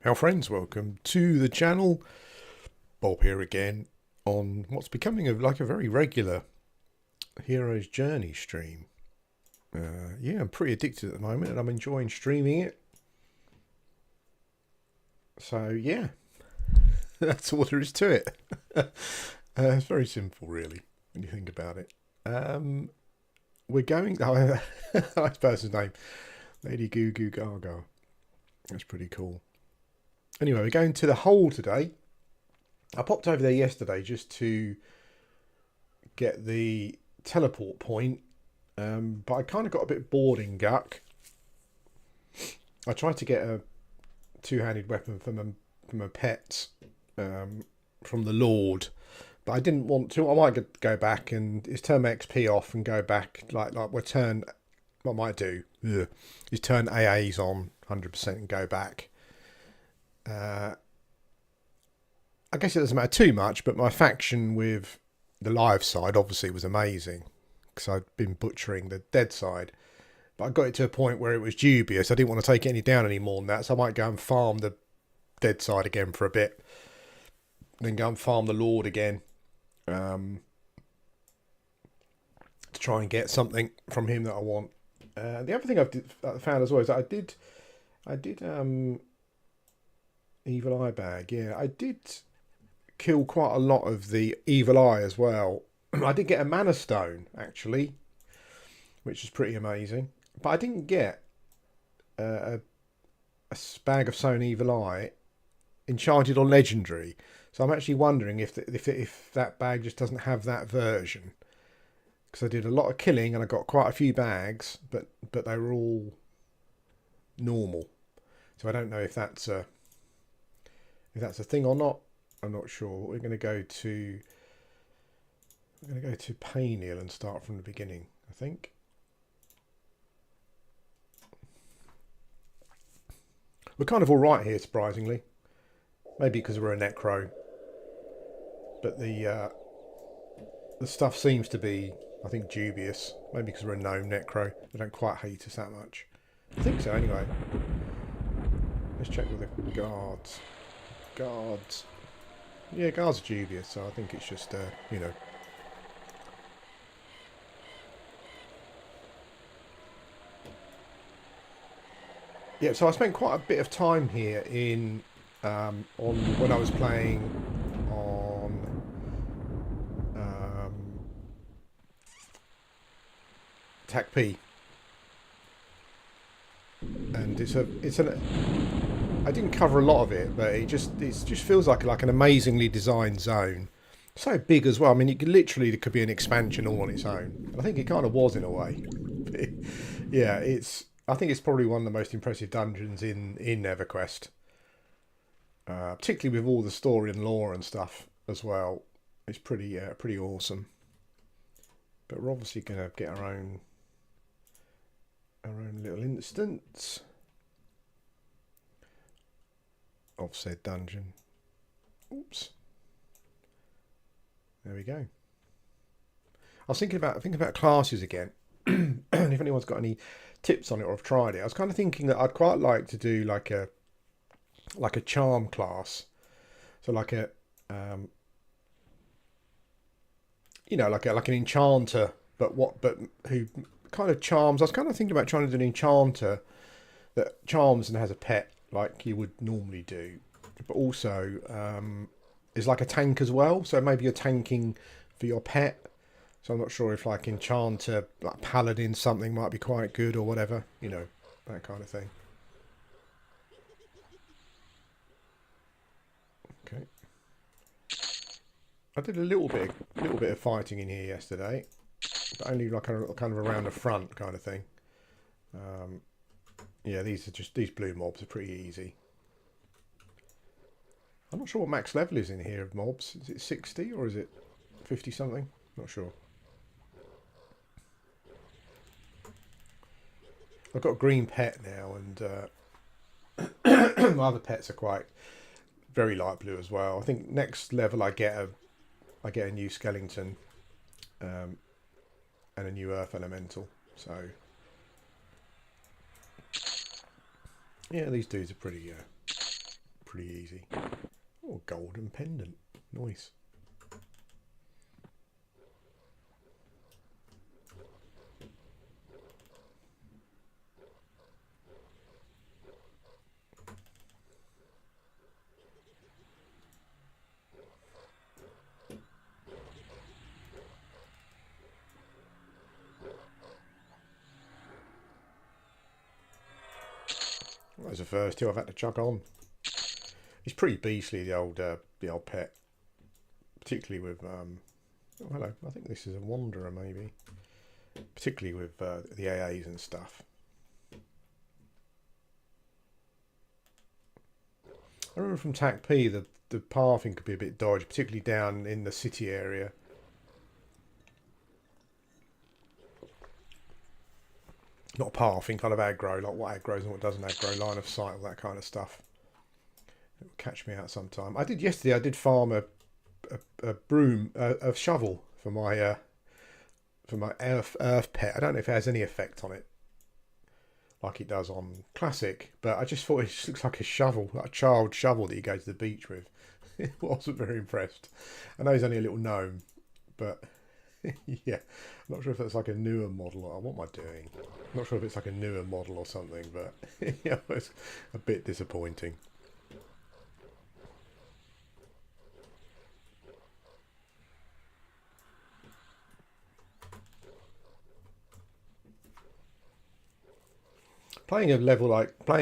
Our friends, welcome to the channel. Bob here again on what's becoming like a very regular Hero's Journey stream. Yeah, I'm pretty addicted at the moment and I'm enjoying streaming it. So yeah, that's all there is to it. It's very simple really when you think about it. We're going... Nice person's name. Lady Goo Goo Gaga. That's pretty cool. Anyway, we're going to the hole today. I popped over there yesterday just to get the teleport point, but I kind of got a bit bored in Guck. I tried to get a two-handed weapon from a pet, from the Lord, but I didn't want to. I might go back and is turn my XP off and go back like we'll turn. What I might do is turn AAs on 100% and go back. I guess it doesn't matter too much, but my faction with the live side obviously was amazing because I'd been butchering the dead side. But I got it to a point where it was dubious. I didn't want to take any down any more than that, so I might go and farm the dead side again for a bit, then go and farm the Lord again, to try and get something from him that I want. The other thing I found as well is that I did Evil Eye bag. Yeah, I did kill quite a lot of the Evil Eye as well. I did get a Mana Stone actually, which is pretty amazing. But I didn't get a bag of Sown Evil Eye enchanted or legendary. So I'm actually wondering if that bag just doesn't have that version. Because I did a lot of killing and I got quite a few bags, but they were all normal. So I don't know if that's a thing or not. I'm not sure. We're going to go to Payneal and start from the beginning, I think. We're kind of all right here, surprisingly. Maybe because we're a necro, but the stuff seems to be, I think, dubious. Maybe because we're a gnome necro, they don't quite hate us that much. I think so, anyway. Let's check with the guards. Guards. Yeah, guards are dubious, so I think it's just, you know. Yeah, so I spent quite a bit of time here in on when I was playing on TAC P, and it's an I didn't cover a lot of it, but it just feels like an amazingly designed zone. So big as well. I mean, there could be an expansion all on its own. And I think it kind of was in a way. Yeah, I think it's probably one of the most impressive dungeons in Everquest, particularly with all the story and lore and stuff as well. It's pretty awesome. But we're obviously going to get our own little instance of said dungeon. Oops. There we go. I was thinking about classes again. And if anyone's got any tips on it or have tried it, I was kind of thinking that I'd quite like to do like a charm class. So like a you know, like an enchanter, but who kind of charms. I was kind of thinking about trying to do an enchanter that charms and has a pet like you would normally do, but also is like a tank as well. So maybe you're tanking for your pet. So I'm not sure if like enchanter, like paladin, something might be quite good or whatever. You know, that kind of thing. Okay. I did a little bit of fighting in here yesterday, but only like a kind of around the front kind of thing. Yeah, these blue mobs are pretty easy. I'm not sure what max level is in here of mobs. Is it 60 or is it 50 something? Not sure. I've got a green pet now, and my other pets are quite very light blue as well. I think next level I get a new skeleton, and a new earth elemental. So yeah, these dudes are pretty pretty easy. Oh, golden pendant. Nice. That was the first two I've had to chuck on. It's pretty beastly, the old pet, particularly with oh hello, I think this is a wanderer maybe, particularly with the AAs and stuff. I remember from TAC P the pathing could be a bit dodgy, particularly down in the city area. Not pathing, kind of aggro, like what aggroes and what doesn't aggro, line of sight, all that kind of stuff. It'll catch me out sometime. I did yesterday. I did farm a broom, a shovel for my earth pet. I don't know if it has any effect on it, like it does on classic. But I just thought it just looks like a shovel, like a child shovel that you go to the beach with. I wasn't very impressed. I know he's only a little gnome, but yeah, I'm not sure if that's like a newer model. Or what am I doing? I'm not sure if it's like a newer model or something, but yeah, it's a bit disappointing. Playing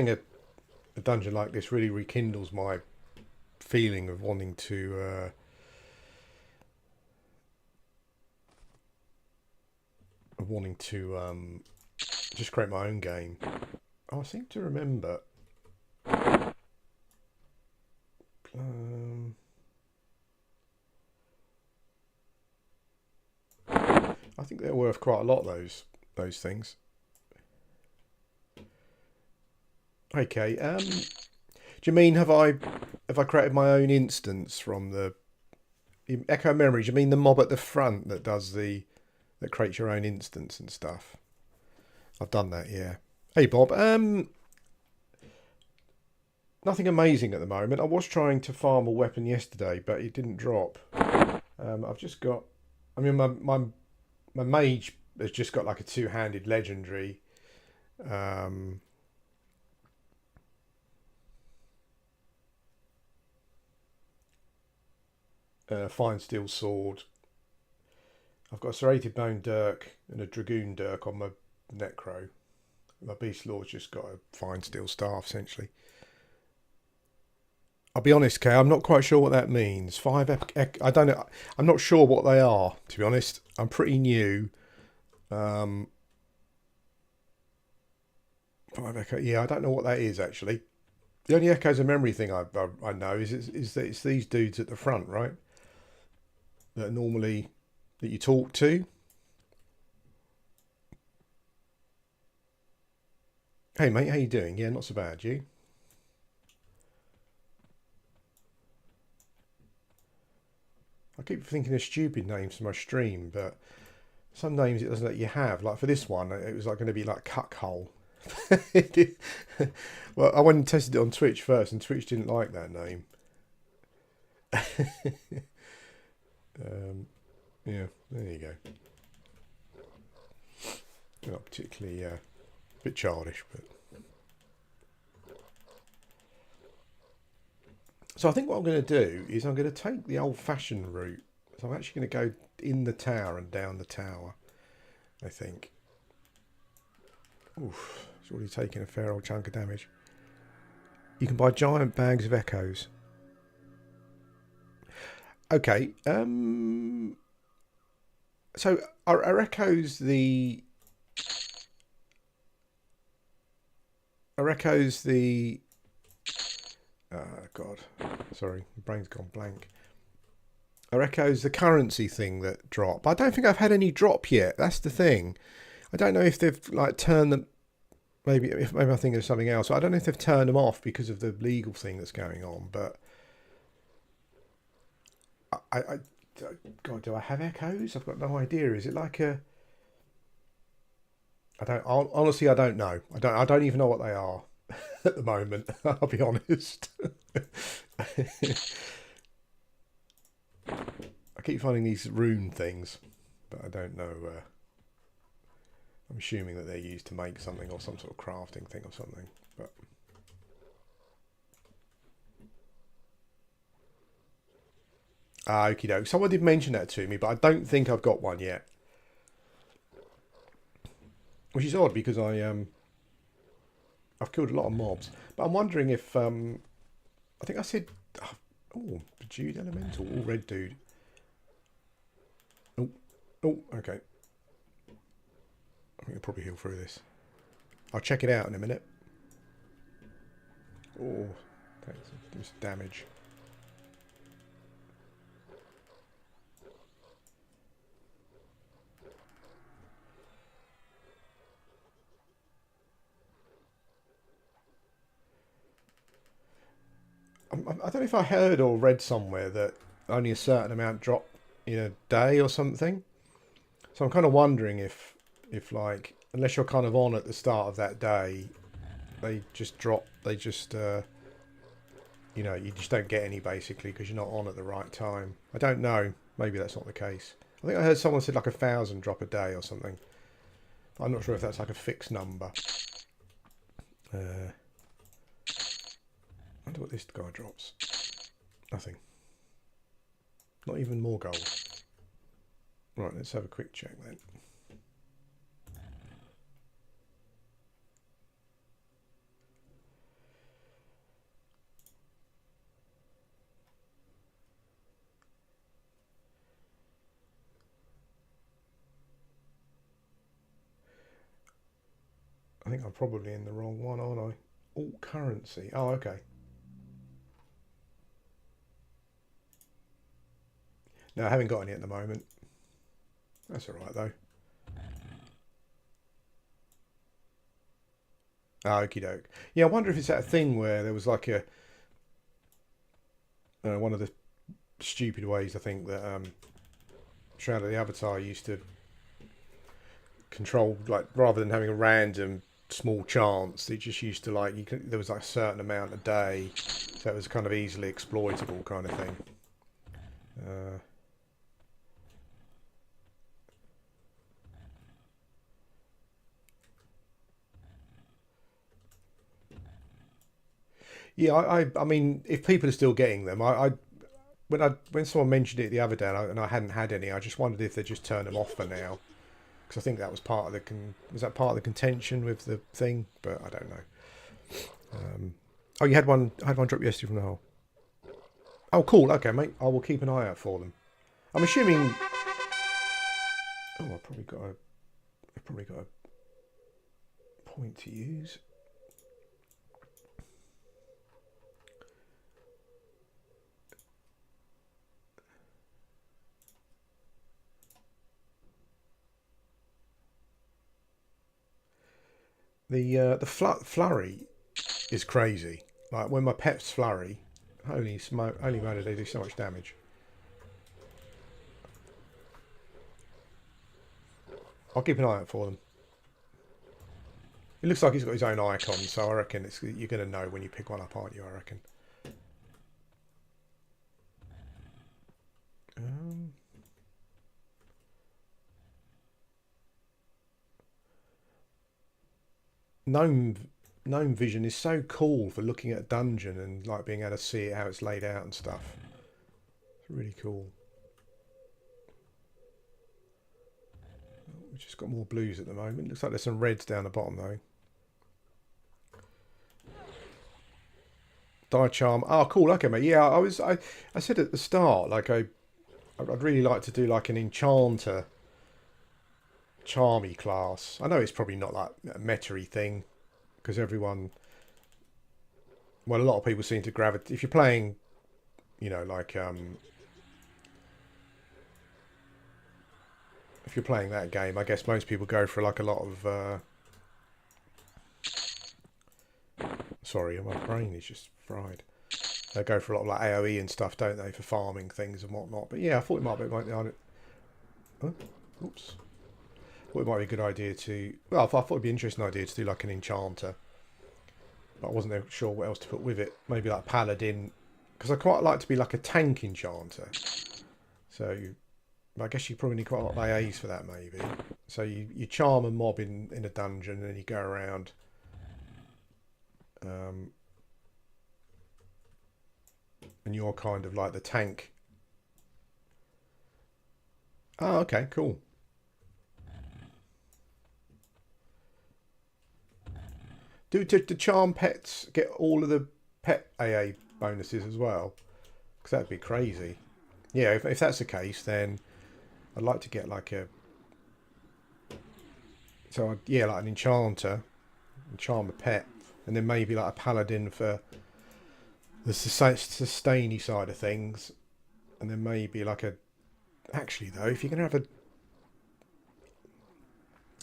a dungeon like this really rekindles my feeling of wanting to just create my own game. Oh, I seem to remember. I think they're worth quite a lot. Those things. Okay. Do you mean have I created my own instance from the Echo Memory? Do you mean the mob at the front that does that creates your own instance and stuff? I've done that, yeah. Hey Bob, nothing amazing at the moment. I was trying to farm a weapon yesterday, but it didn't drop. I've just got, I mean, my mage has just got like a two-handed legendary. Fine steel sword. I've got a serrated bone dirk and a dragoon dirk on my necro. My beast lord's just got a fine steel staff essentially. I'll be honest, Kay, I'm not quite sure what that means. I don't know. I'm not sure what they are, to be honest. I'm pretty new. 5 echo. Yeah, I don't know what that is actually. The only echoes of memory thing I know is that it's these dudes at the front, right? That are normally that you talk to. Hey mate, how you doing? Yeah, not so bad. You? I keep thinking of stupid names for my stream, but some names it doesn't let you have. Like for this one, it was like going to be like Cuckhole. Well, I went and tested it on Twitch first, and Twitch didn't like that name. Yeah, there you go. Not particularly a bit childish, but so I think what I'm going to do is I'm going to take the old-fashioned route. So I'm actually going to go in the tower and down the tower, I think. Oof, it's already taken a fair old chunk of damage. You can buy giant bags of echoes. Okay, so are echoes the... God, sorry, my brain's gone blank. Are echoes the currency thing that drop? I don't think I've had any drop yet. That's the thing. I don't know if they've like turned them. Maybe I think of something else. I don't know if they've turned them off because of the legal thing that's going on. But God, do I have echoes? I've got no idea. Is it like a? I don't honestly. I don't know. I don't even know what they are. at the moment. I'll be honest. I keep finding these rune things, but I don't know. I'm assuming that they're used to make something or some sort of crafting thing or something. But okie doke. Someone did mention that to me, but I don't think I've got one yet. Which is odd because I've killed a lot of mobs, but I'm wondering if I think I said Jude Elemental, red dude. Oh, okay. I think I'll probably heal through this. I'll check it out in a minute. Oh, thanks. Do some damage. I don't know if I heard or read somewhere that only a certain amount drop in a day or something. So I'm kind of wondering if like, unless you're kind of on at the start of that day, they just drop. They just, you know, you just don't get any basically because you're not on at the right time. I don't know. Maybe that's not the case. I think I heard someone said like 1,000 drop a day or something. I'm not sure if that's like a fixed number. I wonder what this guy drops. Nothing. Not even more gold. Right, let's have a quick check then. I think I'm probably in the wrong one, aren't I? Alt currency. Oh, okay. No, I haven't got any at the moment. That's alright though. Ah, okie doke. Yeah, I wonder if it's that thing where there was like a one of the stupid ways I think that Shroud of the Avatar used to control, like rather than having a random small chance, they just used to like there was like a certain amount a day, so it was kind of easily exploitable kind of thing. Yeah, I mean, if people are still getting them, when someone mentioned it the other day and I hadn't had any, I just wondered if they just turned them off for now, because I think that was part of the was that part of the contention with the thing, but I don't know. Oh, you had one. I had one drop yesterday from the hole. Oh, cool. Okay, mate. I will keep an eye out for them. I'm assuming. Oh, I've probably got a point to use. The flurry is crazy. Like when my pets flurry, holy smoke! Holy moly, they do so much damage. I'll keep an eye out for them. It looks like he's got his own icon, so I reckon you're going to know when you pick one up, aren't you? I reckon. Gnome vision is so cool for looking at a dungeon and like being able to see it, how it's laid out and stuff. It's really cool. We've just got more blues at the moment. Looks like there's some reds down the bottom though. Die charm. Oh, cool. Okay, mate. Yeah, I said at the start, like I'd really like to do like an enchanter charmy class. I know it's probably not like a meta-y thing because everyone, well, a lot of people seem to gravitate. If you're playing, you know, like if you're playing that game, I guess most people go for like a lot of. Sorry, my brain is just fried. They go for a lot of like AOE and stuff, don't they, for farming things and whatnot. But yeah, I thought it might be. Oh, oops. I thought it might be a good idea to. Well, I thought it'd be an interesting idea to do like an enchanter. But I wasn't sure what else to put with it. Maybe like Paladin, because I quite like to be like a tank enchanter. So I guess you probably need quite a lot of AAs for that, maybe. So you charm a mob in a dungeon, and then you go around. And you're kind of like the tank. Oh, okay, cool. Do the charm pets get all of the pet AA bonuses as well? Because that'd be crazy. Yeah, if that's the case, then I'd like to get like a... So, yeah, like an enchanter, charm a pet, and then maybe like a paladin for the sustainy side of things, and then maybe like a... Actually, though, if you're gonna have a...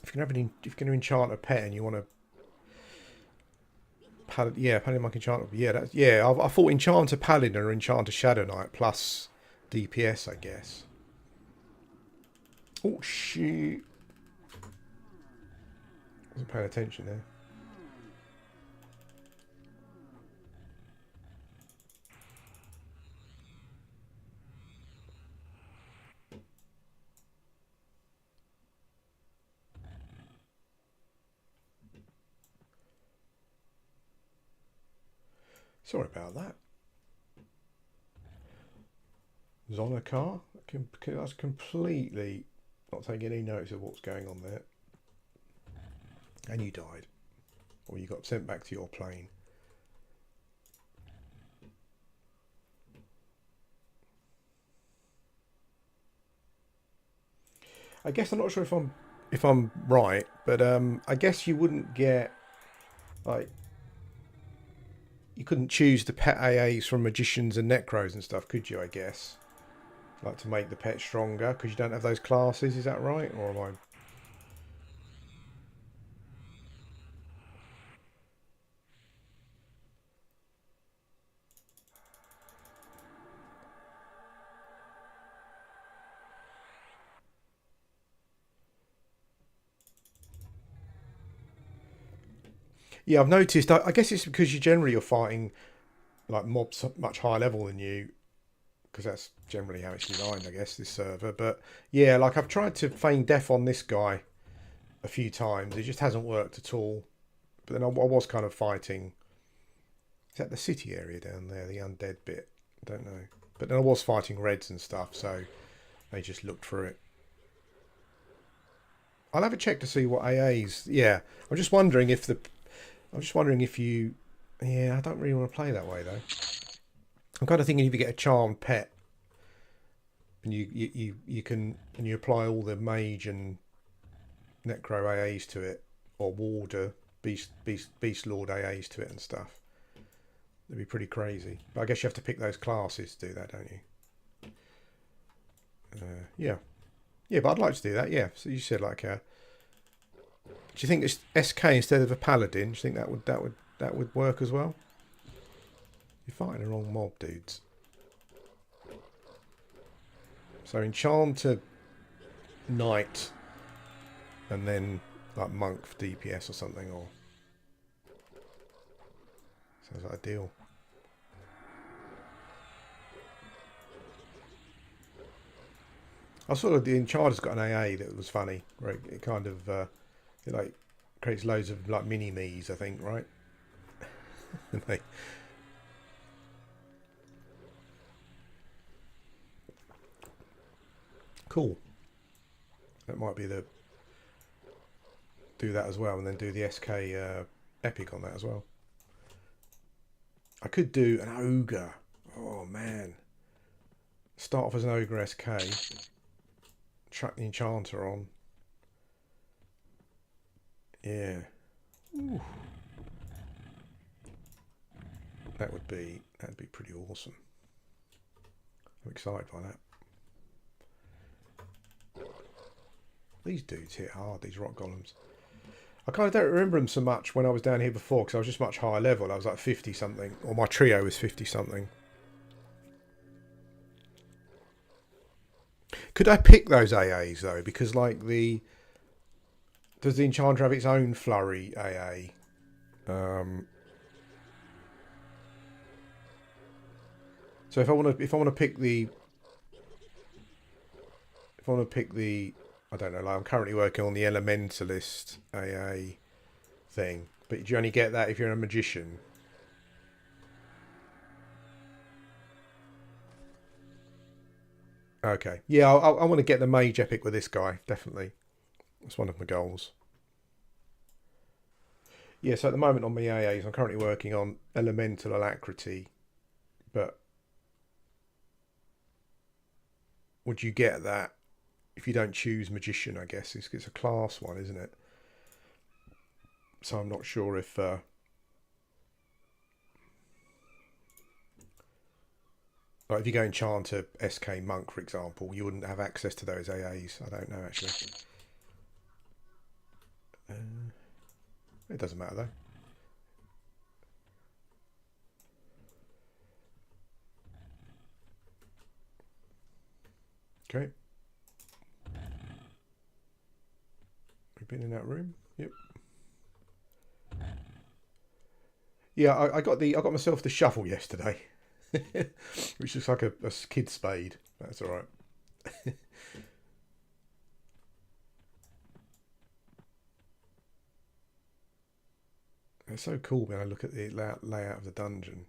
If you're gonna enchant a pet and you want to... Paladin Monk Enchanter. Yeah, I thought Enchanter Paladin or Enchanter Shadow Knight plus DPS, I guess. Oh, shoot. Wasn't paying attention there. Sorry about that. Zonakar? That's completely not taking any notice of what's going on there. And you died. Or you got sent back to your plane. I guess I'm not sure if I'm right, but I guess you wouldn't get like you couldn't choose the pet AAs from magicians and necros and stuff, could you? I guess like to make the pet stronger because you don't have those classes. Is that right, or am I? Yeah, I've noticed. I guess it's because you're fighting like mobs much higher level than you, because that's generally how it's designed, I guess, this server. But yeah, like I've tried to feign death on this guy a few times. It just hasn't worked at all. But then I was kind of fighting. Is that the city area down there, the undead bit? I don't know. But then I was fighting reds and stuff, so they just looked through it. I'll have a check to see what AAs. Yeah, I'm just wondering if the. I'm just wondering if you. Yeah, I don't really want to play that way though. I'm kind of thinking if you get a charmed pet, and you can and you apply all the mage and necro AAs to it, or warder beast lord AAs to it and stuff. It'd be pretty crazy. But I guess you have to pick those classes to do that, don't you? Yeah. Yeah, but I'd like to do that, yeah. So you said like do you think it's SK instead of a paladin? Do you think that would work as well? You're fighting the wrong mob, dudes. So enchanter knight and then like monk for DPS or something, or sounds like a deal. I saw the Enchanter's got an AA that was funny, right? It kind of it like creates loads of like mini me's, I think, right? And they cool. That might be the do that as well, and then do the SK epic on that as well. I could do an ogre. Oh man! Start off as an ogre SK. Track the enchanter on. Yeah. Ooh. That'd be pretty awesome. I'm excited by that. These dudes hit hard, these rock golems. I kind of don't remember them so much when I was down here before because I was just much higher level. I was like 50 something, or my trio was 50 something. Could I pick those AAs though? Because like does the enchanter have its own flurry AA? So if I want to pick the I don't know, like I'm currently working on the Elementalist AA thing, but do you only get that if you're a magician? Okay, yeah, I want to get the mage epic with this guy, definitely. That's one of my goals. Yeah, so at the moment on my AAs, I'm currently working on Elemental Alacrity, but would you get that if you don't choose Magician, I guess? It's a class one, isn't it? So I'm not sure if... like if you go Enchanter SK Monk, for example, you wouldn't have access to those AAs. I don't know, actually. It doesn't matter, though. Okay. We've been in that room. Yep. Yeah, I got myself the shovel yesterday, which looks like a kid spade. That's all right. It's so cool when I look at the layout of the dungeon.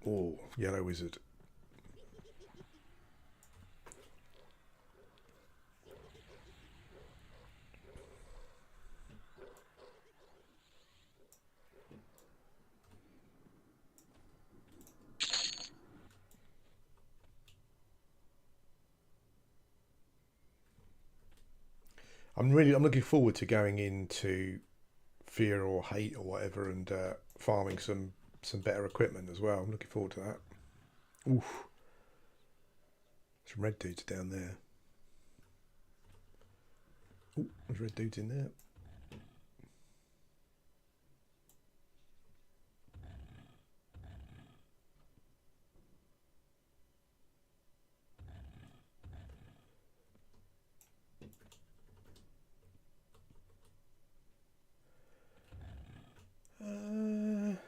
Oh, yellow wizard. I'm looking forward to going into Fear or Hate or whatever and farming some better equipment as well. I'm looking forward to that. Oof, some red dudes down there. Ooh, there's red dudes in there.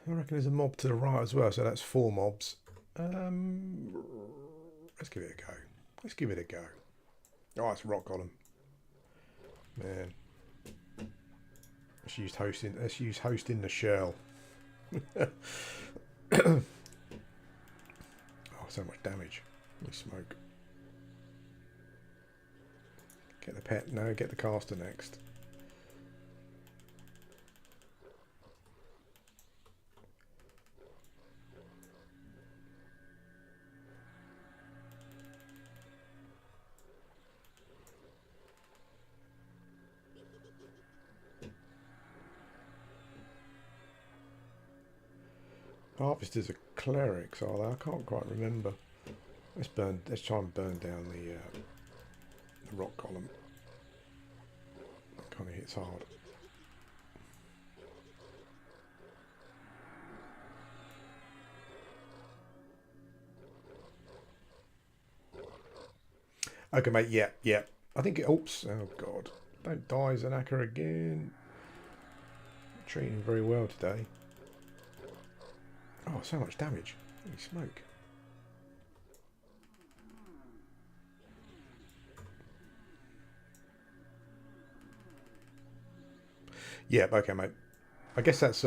I reckon there's a mob to the right as well, so that's 4 mobs. Let's give it a go. Let's give it a go. Oh, it's rock golem. Man. Let's use host in the shell. Oh, so much damage. Holy smoke. Get the pet. No, get the caster next. Harvesters are clerics, are they? I can't quite remember. Let's try and burn down the rock column. Kind of hits hard. Okay, mate. Yeah. I think it. Oops. Oh God! Don't die, Zanaka again. Treating him very well today. Oh, so much damage. Holy smoke. Yeah, okay, mate. I guess that's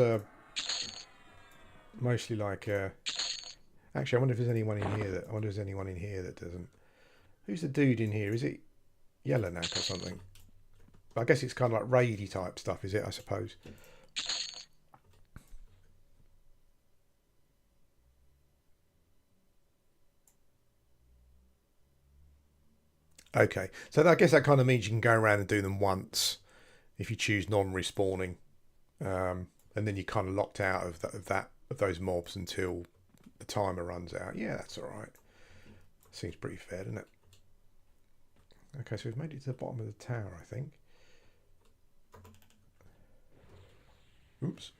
mostly like... actually, I wonder if there's anyone in here that doesn't... Who's the dude in here? Is it Yellowknack or something? I guess it's kind of like raidy type stuff, is it, I suppose? Okay, so I guess that kind of means you can go around and do them once if you choose non-respawning, and then you're kind of locked out of those mobs until the timer runs out. Yeah, that's all right. Seems pretty fair, doesn't it? Okay, so we've made it to the bottom of the tower, I think. Oops.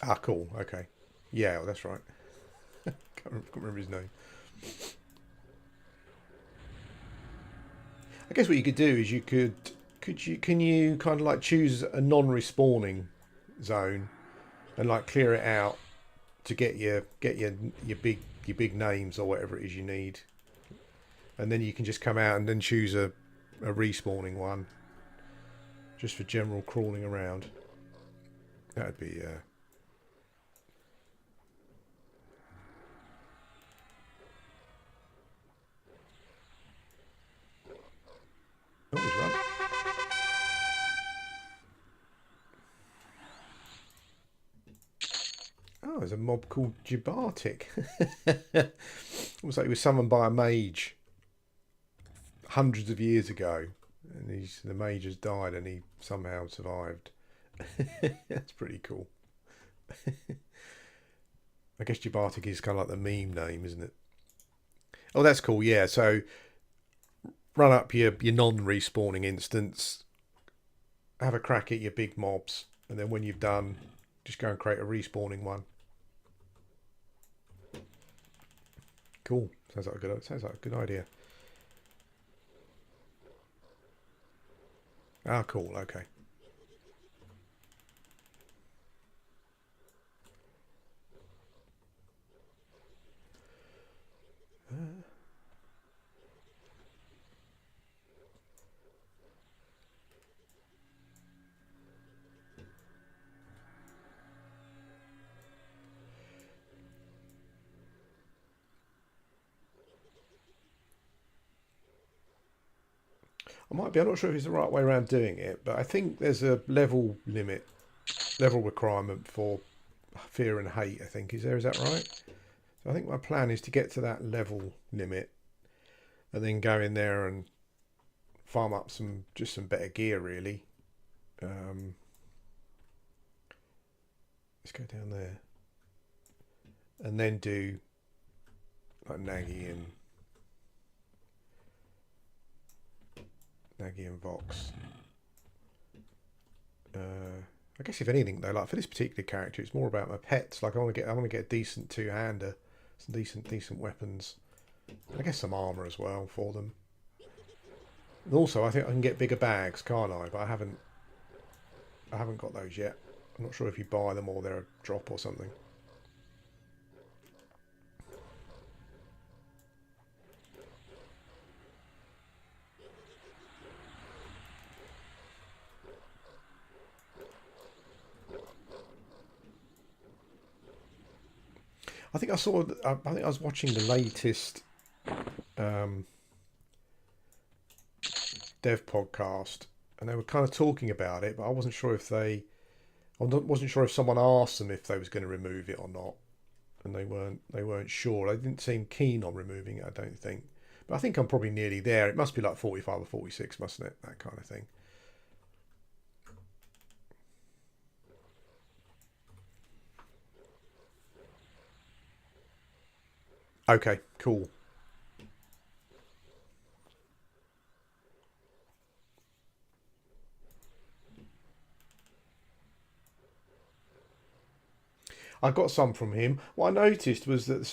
Ah, cool. Okay. Yeah, well, that's right. Can't remember his name. I guess what you could do is can you kind of like choose a non-respawning zone and like clear it out to get your big names or whatever it is you need, and then you can just come out and then choose a respawning one just for general crawling around. That'd be oh, he's run. Oh, there's a mob called Gibartic. Looks like he was summoned by a mage hundreds of years ago, and the mage has died, and he somehow survived. That's pretty cool. I guess Gibartic is kind of like the meme name, isn't it? Oh, that's cool. Yeah. So run up your non-respawning instance, have a crack at your big mobs, and then when you've done, just go and create a respawning one. Cool. Sounds like a good idea. Ah, cool. Okay. I might be. I'm not sure if it's the right way around doing it, but I think there's a level limit, level requirement for fear and hate. I think is that right? So I think my plan is to get to that level limit, and then go in there and farm up some better gear. Really. Let's go down there, and then do like Nagy and Vox. I guess if anything though, like for this particular character, it's more about my pets. Like I want to get a decent two-hander, some decent weapons. I guess some armor as well for them. And also, I think I can get bigger bags, can't I? But I haven't got those yet. I'm not sure if you buy them or they're a drop or something. I think I saw. I think I was watching the latest um, dev podcast, and they were kind of talking about it, but I wasn't sure if wasn't sure if someone asked them if they was going to remove it or not, and they weren't sure. They didn't seem keen on removing it. I don't think, but I think I'm probably nearly there. It must be like 45 or 46, mustn't it? That kind of thing. Okay, cool. I got some from him. What I noticed was that the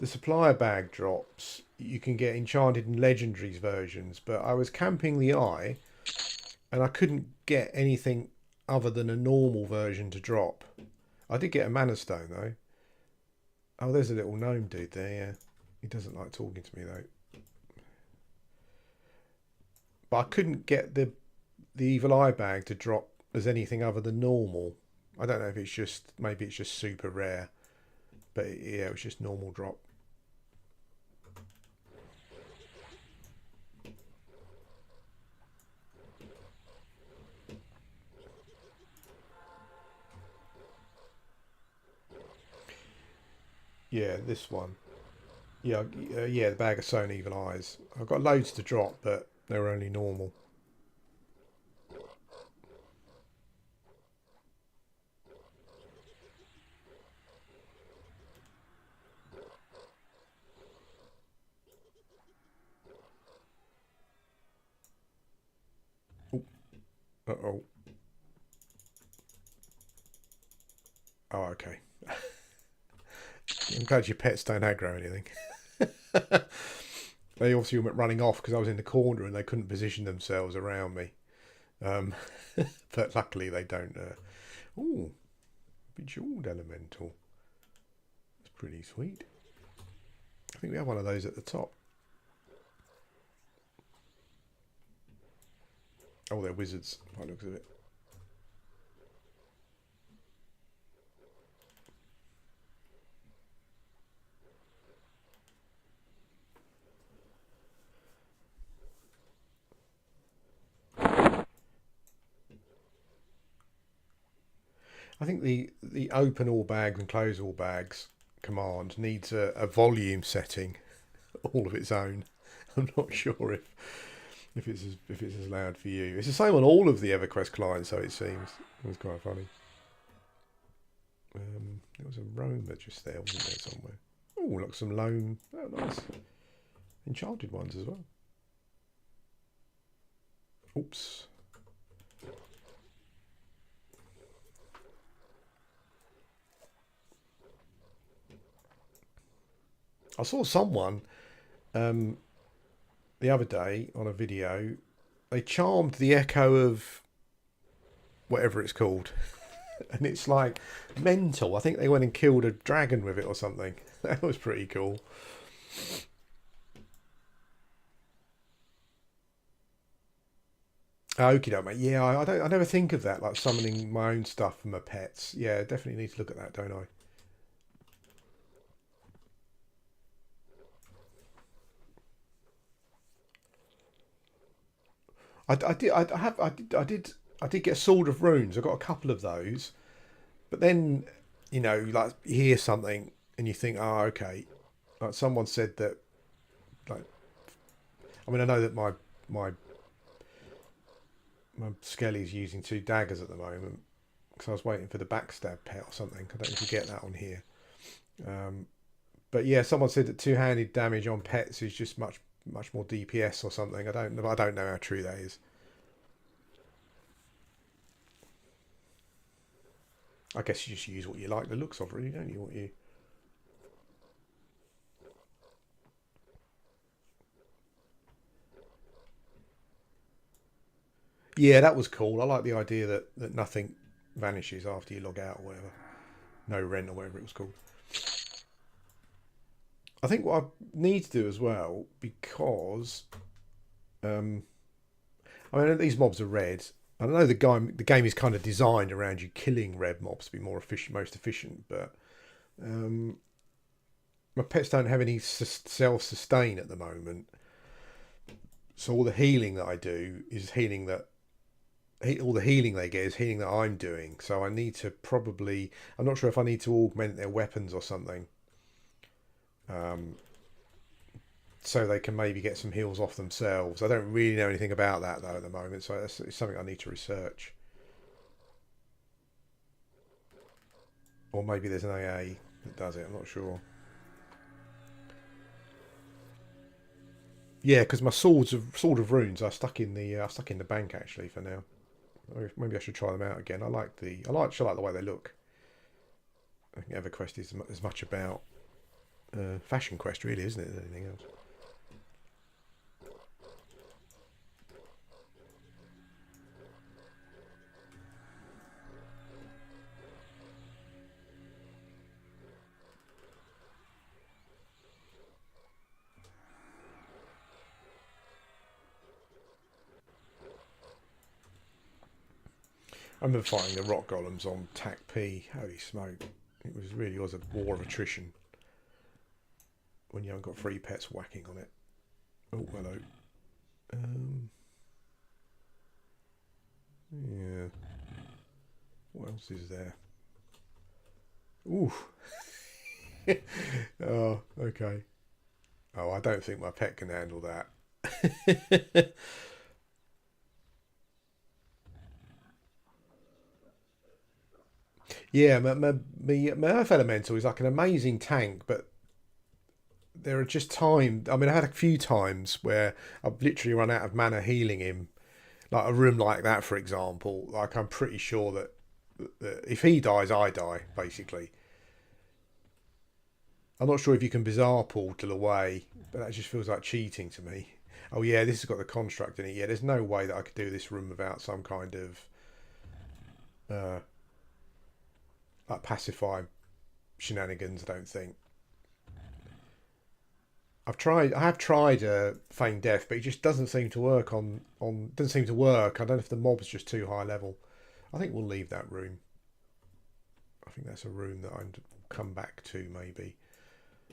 supplier bag drops you can get enchanted and legendaries versions, but I was camping the eye and I couldn't get anything other than a normal version to drop. I did get a mana stone though. Oh, there's a little gnome dude there. Yeah, he doesn't like talking to me though. But I couldn't get the evil eye bag to drop as anything other than normal. I don't know if it's just maybe it's just super rare, but yeah, it was just normal drop. Yeah, this one. Yeah, yeah, the bag of sewn evil eyes. I've got loads to drop, but they were only normal. Oh, uh oh. Oh, okay. I'm glad your pets don't aggro anything. They obviously went running off because I was in the corner and they couldn't position themselves around me. Um, but luckily they don't. Oh, Bejeweled Elemental. That's pretty sweet. I think we have one of those at the top. Oh, they're wizards by the looks of it. I think the open all bags and close all bags command needs a volume setting all of its own. I'm not sure if it's as loud for you. It's the same on all of the Everquest clients, so it seems. It was quite funny. There was a Roma just there, wasn't there, somewhere? Oh, look, some lone, oh, nice enchanted ones as well. Oops. I saw someone the other day on a video. They charmed the echo of whatever it's called, and it's like mental. I think they went and killed a dragon with it or something. That was pretty cool. Okie doke, mate. Yeah, I don't. I never think of that, like summoning my own stuff from my pets. Yeah, definitely need to look at that, don't I? I did. I have. I did. I did. I did get a Sword of Runes. I got a couple of those, but then like you hear something and you think, oh, okay. Like someone said that. Like, I mean, I know that my my Skelly's using two daggers at the moment because I was waiting for the backstab pet or something. I don't know if you get that on here. Um, but yeah, someone said that two-handed damage on pets is just much more DPS or something. I don't know how true that is. I guess you just use what you like the looks of, really, don't you? What you. Yeah, that was cool. I like the idea that nothing vanishes after you log out or whatever. No rent or whatever it was called. I think what I need to do as well, because um, I mean these mobs are red. I know the game is kind of designed around you killing red mobs to be more efficient, most efficient. But um, my pets don't have any self sustain at the moment, so all the healing that I do is healing that all the healing they get is healing that I'm doing. So I need to probably. I'm not sure if I need to augment their weapons or something. Um, so they can maybe get some heals off themselves. I don't really know anything about that though at the moment, so it's something I need to research. Or maybe there's an AA that does it. I'm not sure. Yeah, because my sword of runes are stuck in the bank actually for now. Maybe I should try them out again. I like the way they look. I think EverQuest is as much about Fashion Quest really, isn't it, than anything else. I remember fighting the rock golems on TAC P. Holy smoke! It really was a war of attrition when you haven't got free pets whacking on it. Oh, hello. Um, yeah. What else is there? Ooh. Oh, okay. Oh, I don't think my pet can handle that. Yeah, my Earth Elemental is like an amazing tank, but there are just times. I mean, I had a few times where I've literally run out of mana healing him. Like a room like that, for example. Like I'm pretty sure that if he dies, I die, basically. I'm not sure if you can bizarre portal away, but that just feels like cheating to me. Oh yeah, this has got the construct in it. Yeah, there's no way that I could do this room without some kind of like pacify shenanigans. I don't think. I have tried feign death, but it just doesn't seem to work doesn't seem to work. I don't know if the mob's just too high level. I think we'll leave that room. I think that's a room that I'll come back to maybe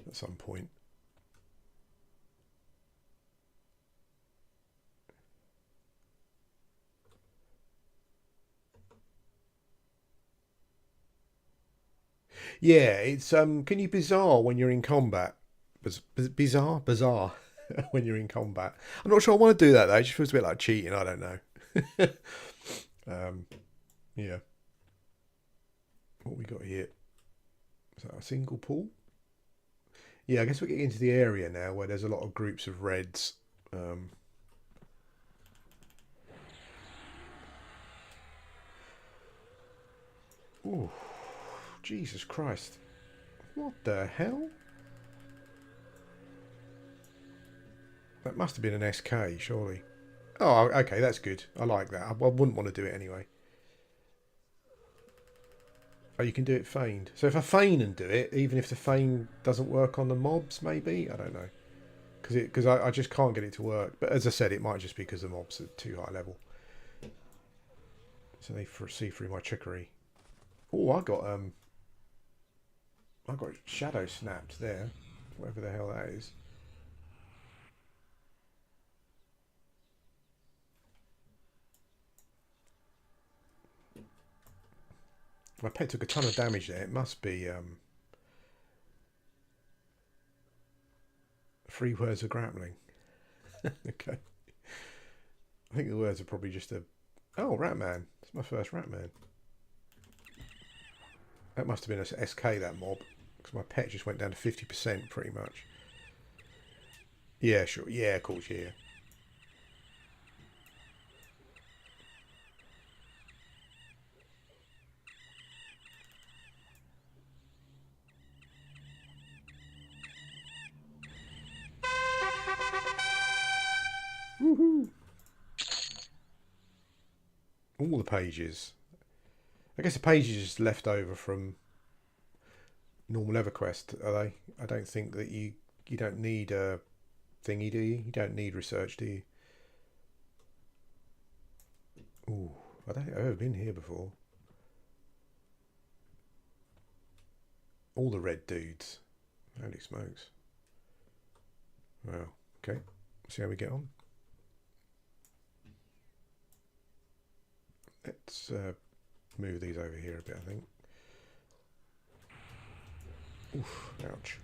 at some point. Yeah, it's can you bizarre when you're in combat? Bizarre when you're in combat. I'm not sure I want to do that though. It just feels a bit like cheating. I don't know. Yeah. What we got here? Is that a single pool? Yeah, I guess we're getting into the area now where there's a lot of groups of reds. Oh, Jesus Christ. What the hell? That must have been an SK, surely. Oh, okay, that's good. I like that. I wouldn't want to do it anyway. Oh, you can do it feigned. So if I feign and do it, even if the feign doesn't work on the mobs, maybe? I don't know. Because I just can't get it to work. But as I said, it might just be because the mobs are too high level. So they see through my trickery. Oh, I got shadow snapped there. Whatever the hell that is. My pet took a ton of damage there. It must be 3 words of grappling. Okay. I think the words are probably just a... Oh, Ratman. It's my first Ratman. That must have been a SK, that mob. Because my pet just went down to 50% pretty much. Yeah, sure. Yeah, of course, yeah. Woohoo! All the pages. I guess the pages just left over from normal Everquest, are they? I don't think that you don't need a thingy, do you? You don't need research, do you? Ooh, I don't think I've ever been here before. All the red dudes. Holy smokes. Wow. Okay. See how we get on. Let's move these over here a bit, I think. Oof, ouch.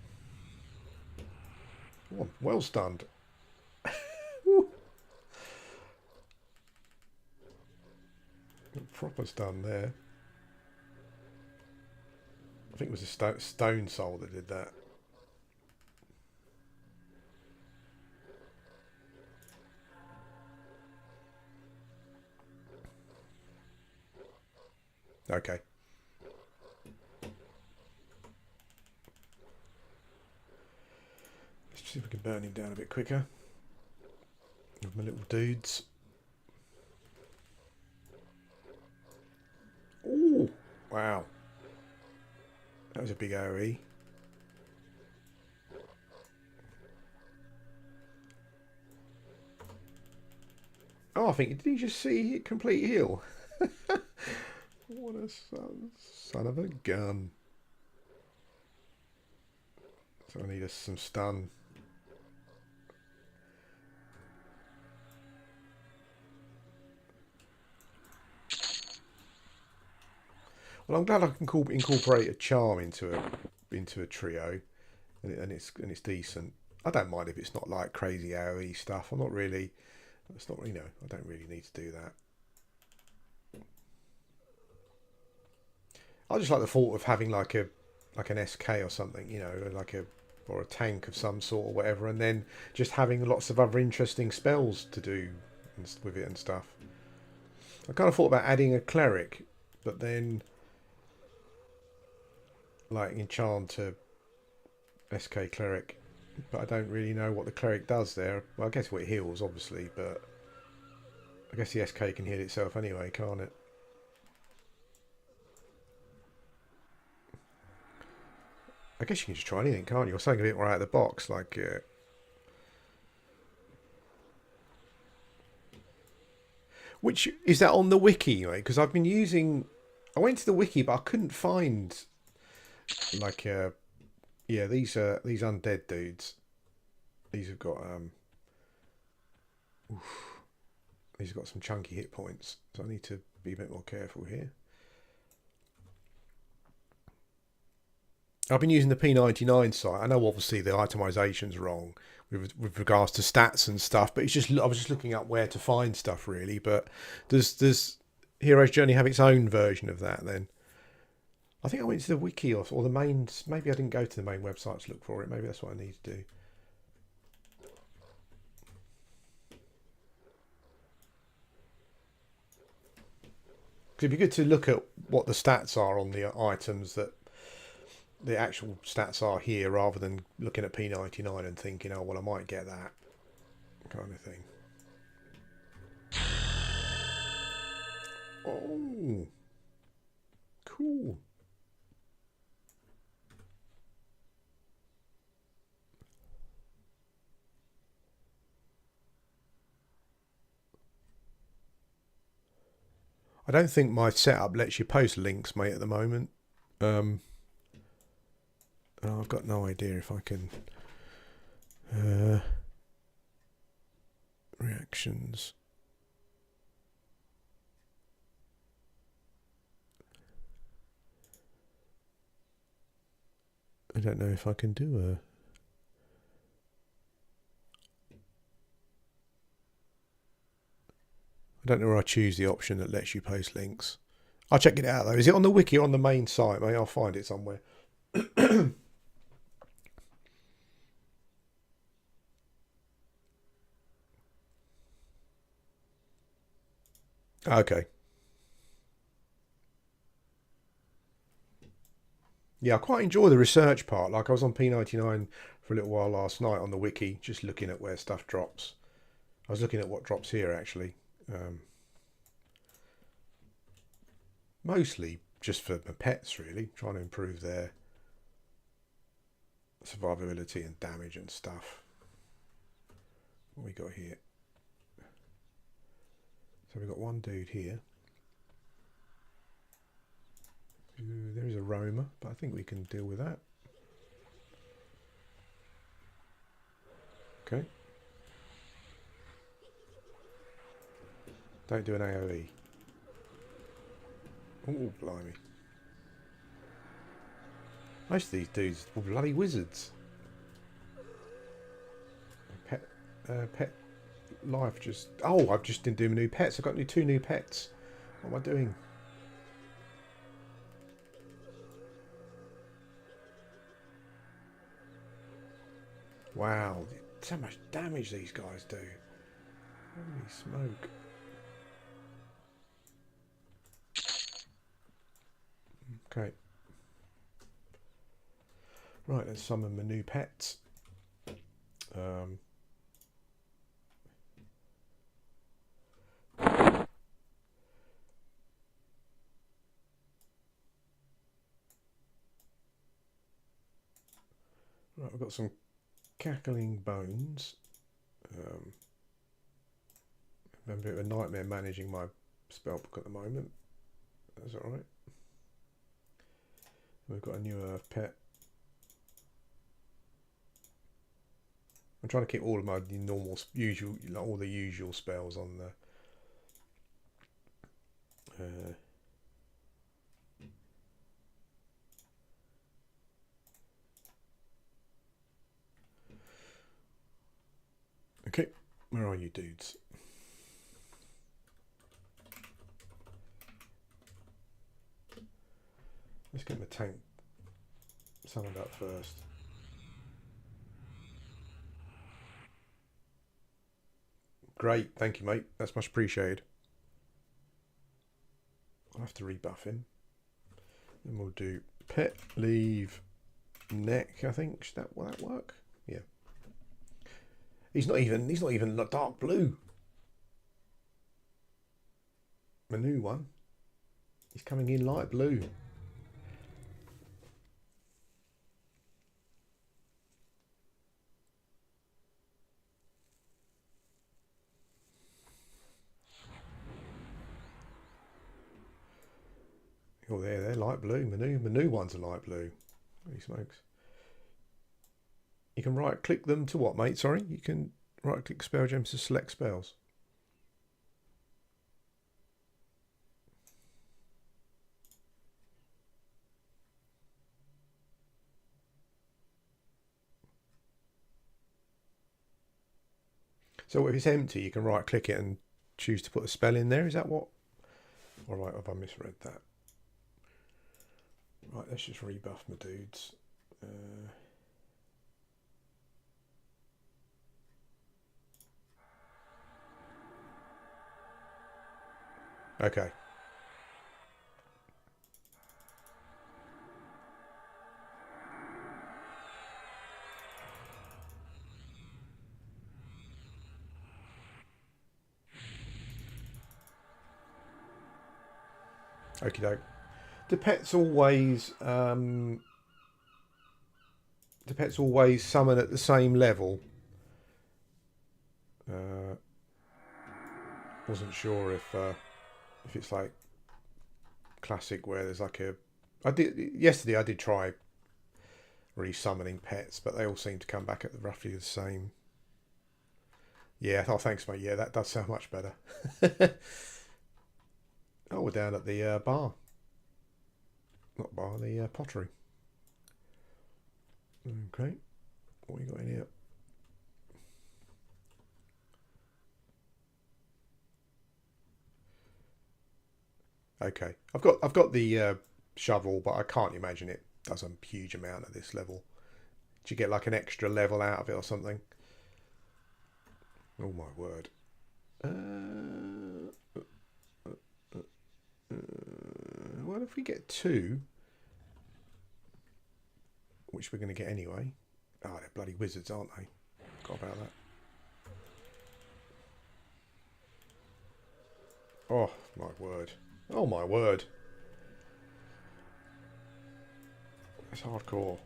Oh, well stunned. Proper stun there. I think it was a stone soul that did that. Okay. Let's see if we can burn him down a bit quicker. With my little dudes. Oh, wow. That was a big AoE. Oh, I think, did he just see it complete heal? What a son of a gun. So I need some stun. Well, I'm glad I can incorporate a charm into a trio, and it's decent. I don't mind if it's not like crazy AoE stuff. I'm not really. It's not, you know. I don't really need to do that. I just like the thought of having like an SK or something, you know, like a tank of some sort or whatever, and then just having lots of other interesting spells to do with it and stuff. I kind of thought about adding a cleric, but then like enchant to SK Cleric, but I don't really know what the Cleric does there. Well, I guess it heals, obviously, but I guess the SK can heal itself anyway, can't it? I guess you can just try anything, can't you? Or something a bit more out of the box, like... which, is that on the wiki, right? Because I've been using... I went to the wiki, but I couldn't find, like, yeah, these undead dudes. These have got, oof, these have got some chunky hit points, so I need to be a bit more careful here. I've been using the P99 site. I know obviously the itemization's wrong with regards to stats and stuff, but it's just I was just looking up where to find stuff really. But does Hero's Journey have its own version of that then? I think I went to the wiki or the main. Maybe I didn't go to the main website to look for it. Maybe that's what I need to do. It'd be good to look at what the stats are on the items that the actual stats are here, rather than looking at P99 and thinking, oh well, I might get that kind of thing. Oh, cool. I don't think my setup lets you post links, mate, at the moment. I've got no idea if I can. Reactions. I don't know if I can do a. I don't know where I choose the option that lets you post links. I'll check it out though. Is it on the wiki or on the main site, mate? I'll find it somewhere. Okay. Yeah, I quite enjoy the research part. Like I was on P99 for a little while last night on the wiki, just looking at where stuff drops. I was looking at what drops here actually. Mostly just for my pets, really, trying to improve their survivability and damage and stuff. What we got here? So we've got one dude here. Ooh, there is a roamer, but I think we can deal with that. Okay. Don't do an AoE. Oh, blimey. Most of these dudes are bloody wizards. Pet life just... Oh, I've just been doing new pets. I've got two new pets. What am I doing? Wow. So much damage these guys do. Holy smoke. Okay. Right, let's summon my new pets. Right, we've got some cackling bones. I'm a bit of a nightmare managing my spellbook at the moment. That's alright. We've got a new earth pet. I'm trying to keep all of my normal, usual, all the usual spells on the. Okay, where are you, dudes? Let's get my tank summoned up first. Great, thank you, mate. That's much appreciated. I'll have to rebuff him. Then we'll do pet leave neck, I think. Will that work? Yeah. He's not even dark blue. My new one. He's coming in light blue. Oh, they're light blue. My new ones are light blue. Holy smokes. You can right click them to what, mate? Sorry? You can right click spell gems to select spells. So if it's empty, you can right click it and choose to put a spell in there. Is that what? All right, have I misread that? Right, let's just rebuff my dudes. Okay. Okie doke. Do pets always summon at the same level? Wasn't sure if it's like classic where there's like yesterday I did try re-summoning pets, but they all seem to come back at roughly the same. Yeah, oh thanks mate. Yeah, that does sound much better. Oh, we're down at the bar. Not bar, the pottery. Okay, what you got in here? Okay, I've got the shovel, but I can't imagine it does a huge amount at this level. Do you get like an extra level out of it or something? Oh my word! Well, if we get 2, which we're going to get anyway. Oh, they're bloody wizards, aren't they? Forgot about that. Oh my word! Oh my word! It's hardcore.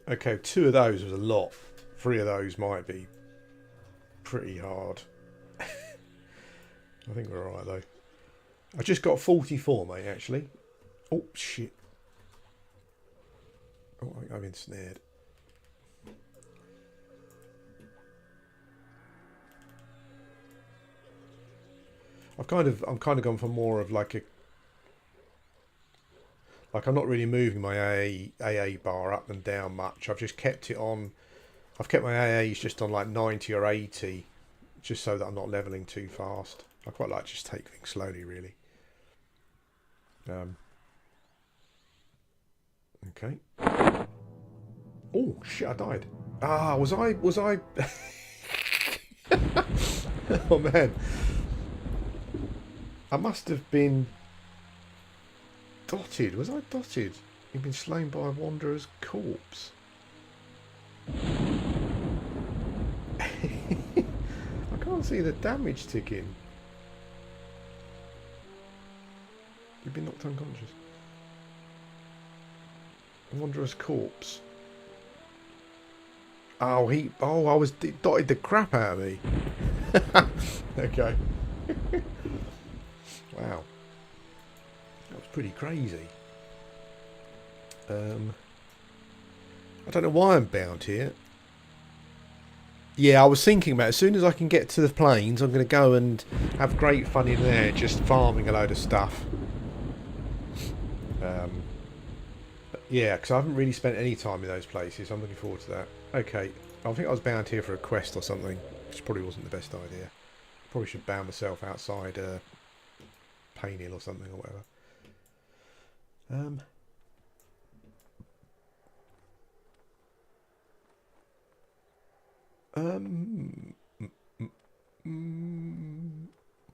Okay, 2 of those was a lot. 3 of those might be pretty hard. I think we're alright though. I just got 44, mate, actually. Oh, shit. Oh, I think I'm ensnared. I'm kind of gone for more of like I'm not really moving my AA bar up and down much. I've just kept it on. I've kept my AAs just on like 90 or 80, just so that I'm not leveling too fast. I quite like to just take things slowly, really. Okay. Oh shit! I died. Ah, was I? Oh man, I must have been dotted. Was I dotted? You've been slain by a wanderer's corpse. I can't see the damage ticking. You've been knocked unconscious. Wanderer's corpse. Oh, I was dotted the crap out of me. Okay. Wow. That was pretty crazy. I don't know why I'm bound here. Yeah, I was thinking about it. As soon as I can get to the plains, I'm going to go and have great fun in there, just farming a load of stuff. Yeah, because I haven't really spent any time in those places. I'm looking forward to that. Okay, I think I was bound here for a quest or something, which probably wasn't the best idea. Probably should bow myself outside Painhill or something or whatever.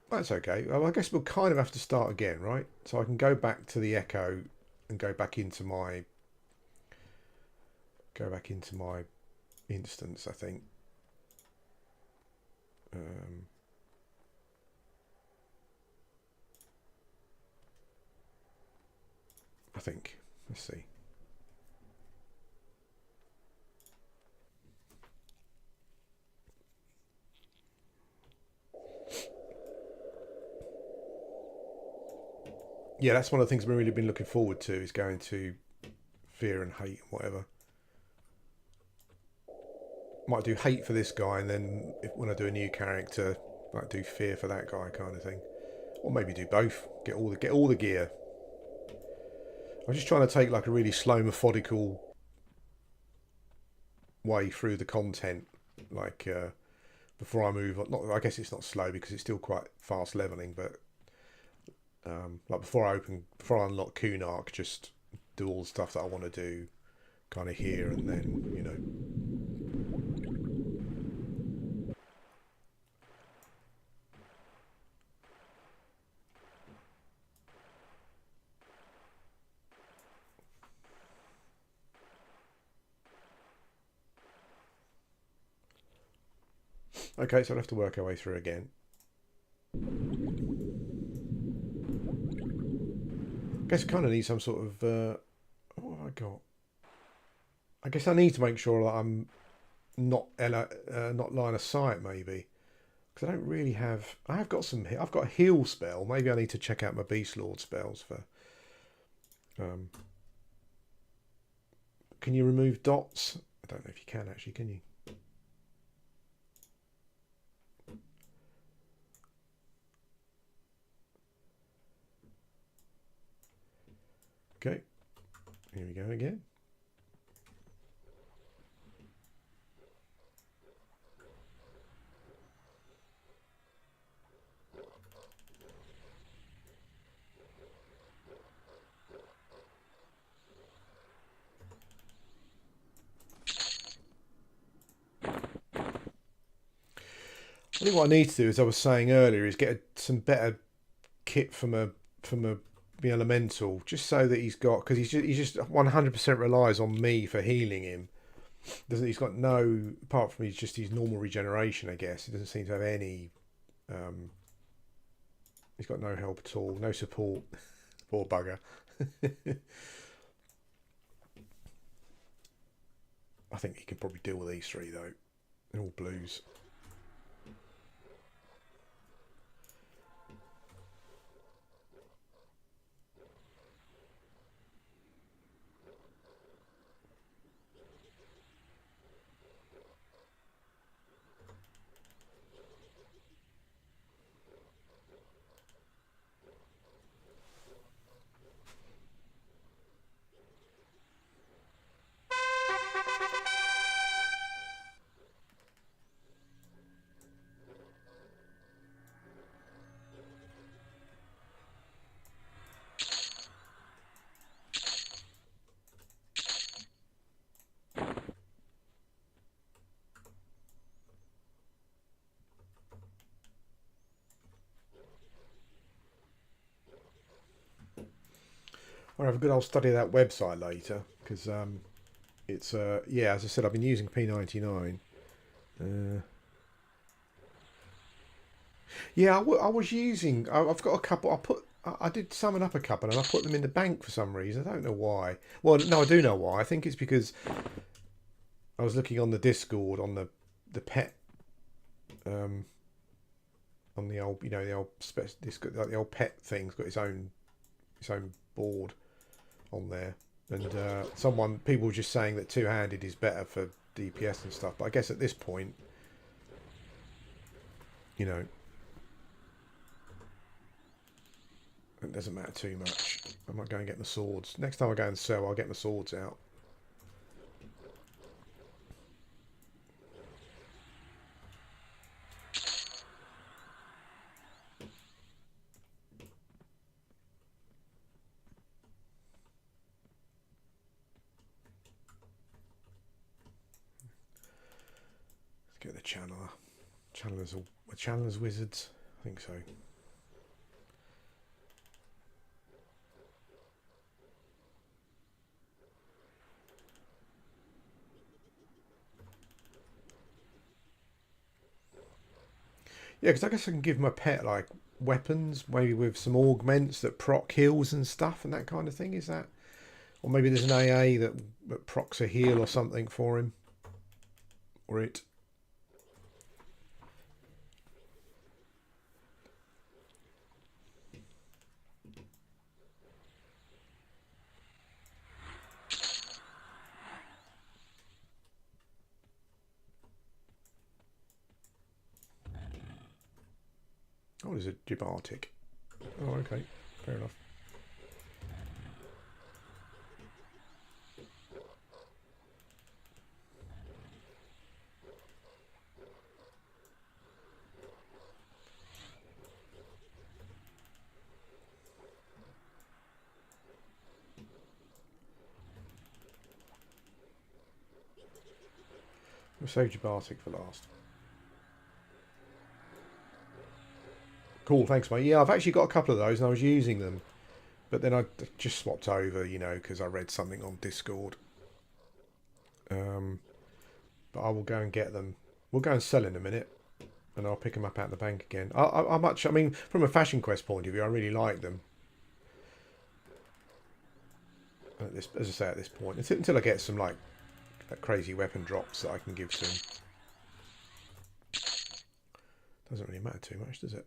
That's okay. Well, I guess we'll kind of have to start again, right? So I can go back to the Echo and go back into my instance, I think. Let's see. Yeah, that's one of the things I've really been looking forward to, is going to Fear and Hate and whatever. Might do Hate for this guy, and then when I do a new character, might do Fear for that guy, kind of thing. Or maybe do both. Get all the gear. I'm just trying to take like a really slow, methodical way through the content, like before I move on. Not, I guess it's not slow because it's still quite fast leveling, but like before I unlock Kunark, just do all the stuff that I want to do, kind of here and then, you know. Okay, so I'll have to work our way through again. I guess I kind of need some sort of... what have I got? I guess I need to make sure that I'm not line of sight, maybe. Because I don't really have... I've got a heal spell. Maybe I need to check out my Beast Lord spells for... Can you remove dots? I don't know if you can, actually, can you? Okay, here we go again. I think what I need to do, as I was saying earlier, is get some better kit from the elemental, just so that he's just 100% relies on me for healing him. He's got no, apart from just his normal regeneration, I guess. He doesn't seem to have any. He's got no help at all, no support. Poor bugger. I think he can probably deal with these three though. They're all blues. I'll have a good old study of that website later, because it's yeah, as I said, I've been using P99. Yeah, I was using. I've got a couple. I did summon up a couple, and I put them in the bank for some reason. I don't know why. Well, no, I do know why. I think it's because I was looking on the Discord on the pet, on the old, you know, the old Discord, like the old pet thing's got its own board on there, and people were just saying that two-handed is better for DPS and stuff. But I guess at this point, you know, it doesn't matter too much. I might go and get my swords. Next time I go and sell, I'll get my swords out. a channeler. Channelers wizards? I think so. Yeah, because I guess I can give my pet like weapons, maybe with some augments that proc heals and stuff and that kind of thing. Is that? Or maybe there's an AA that procs a heal or something for him. Or it. Oh, there's a Gibartic. Oh, okay. Fair enough. We'll save Gibartic for last. Cool, thanks, mate. Yeah, I've actually got a couple of those and I was using them. But then I just swapped over, you know, because I read something on Discord. But I will go and get them. We'll go and sell in a minute. And I'll pick them up out of the bank again. I mean, from a Fashion Quest point of view, I really like them. As I say, at this point. Until I get some, like, crazy weapon drops that I can give to them. Doesn't really matter too much, does it?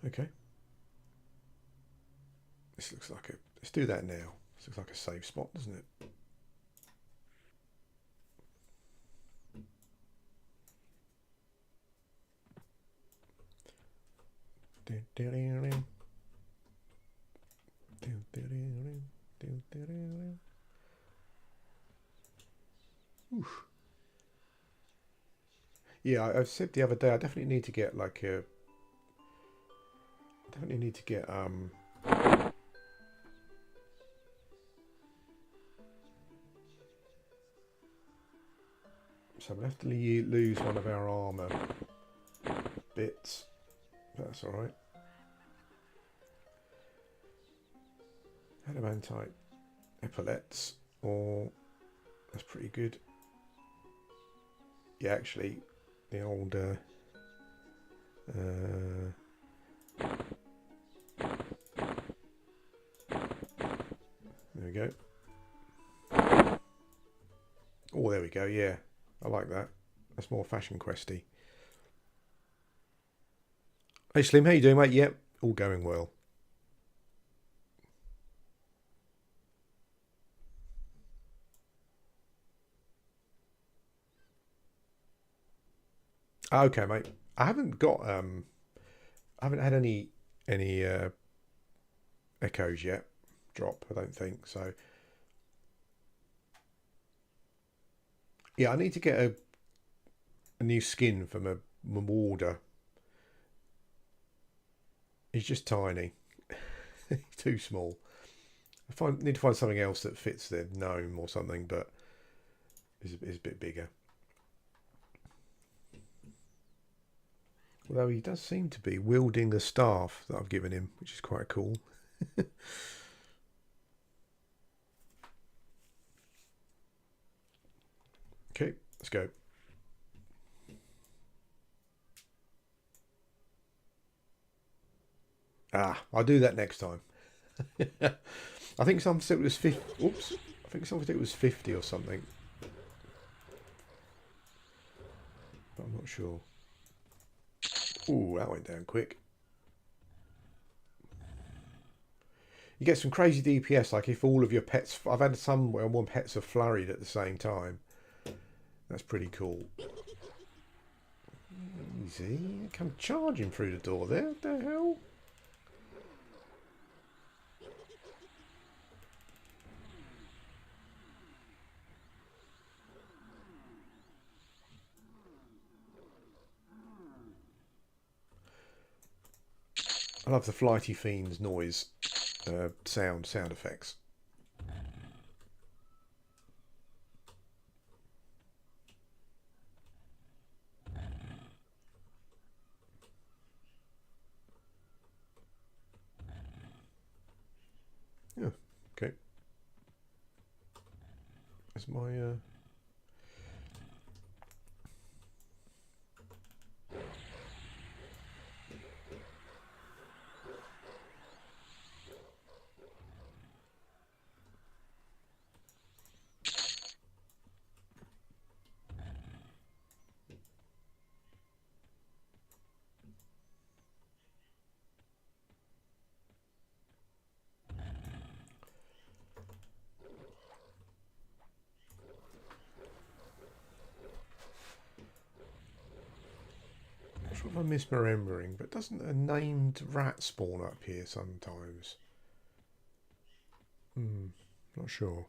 Okay. This looks like a... Let's do that now. This looks like a safe spot, doesn't it? Oof. Yeah, I said the other day I definitely need to get like a... I definitely need to get so we'll have to lose one of our armour bits. That's alright. Adamantite epaulets, or that's pretty good. Yeah, actually, the old there we go. Oh, there we go. Yeah, I like that. That's more Fashion Questy. Hey Slim, how you doing, mate? Yep, all going well. Okay, mate. I haven't got I haven't had any echoes yet drop, I don't think so. Yeah, I need to get a new skin for my warder. He's just tiny. He's too small. Need to find something else that fits the gnome or something, but is a bit bigger. Although he does seem to be wielding the staff that I've given him, which is quite cool. Okay, let's go. I'll do that next time. I think some said it was 50. Oops. I think someone said it was 50 or something. But I'm not sure. Ooh, that went down quick. You get some crazy DPS, like if all of your pets... I've had some where one pets are flurried at the same time. That's pretty cool. Easy. Come charging through the door there. What the hell? I love the Flighty Fiend's noise, sound effects. Is my what am I misremembering? But doesn't a named rat spawn up here sometimes? Not sure.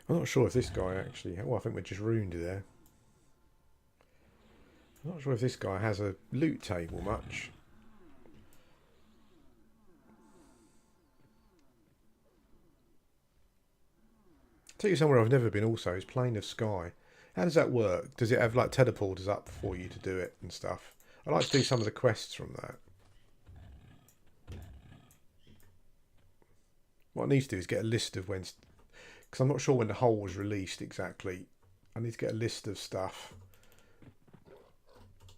I'm not sure if this guy actually... Well, I think we're just ruined there. I'm not sure if this guy has a loot table much. I'll tell you somewhere I've never been also is Plane of Sky. How does that work? Does it have like teleporters up for you to do it and stuff? I'd like to do some of the quests from that. What I need to do is get a list of when... Because I'm not sure when the whole was released exactly. I need to get a list of stuff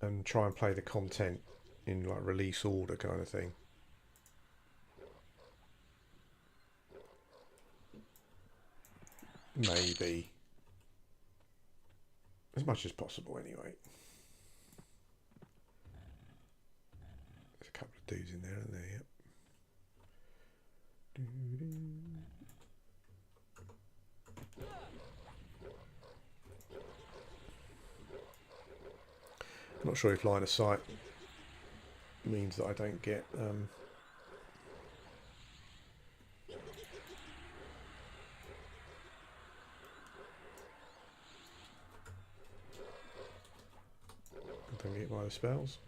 and try and play the content in like release order kind of thing. Maybe. As much as possible anyway. There's a couple of dudes in there, aren't there? Yep. I'm not sure if line of sight means that I don't get don't get by the spells.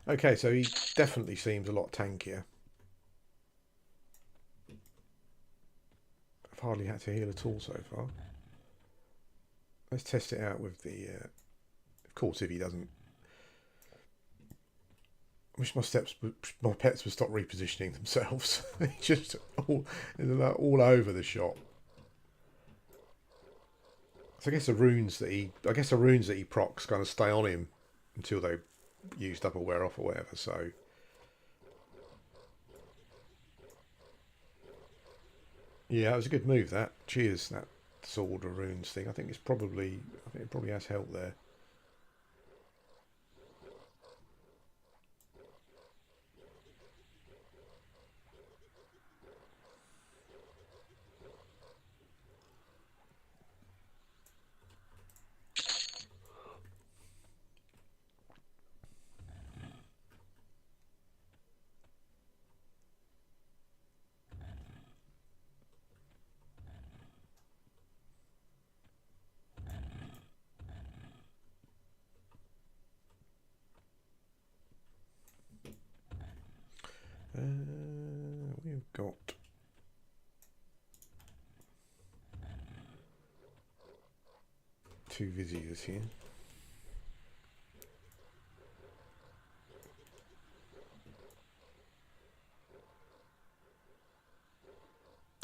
But okay, so he definitely seems a lot tankier. I've hardly had to heal at all so far. Let's test it out with the... of course, if he doesn't... I wish my pets would stop repositioning themselves. Just all over the shop. So I guess the runes that he procs kind of stay on him until they used up or wear off or whatever. So yeah, it was a good move. That cheers, that sword of runes thing. I think it probably has help there. We've got two visitors here.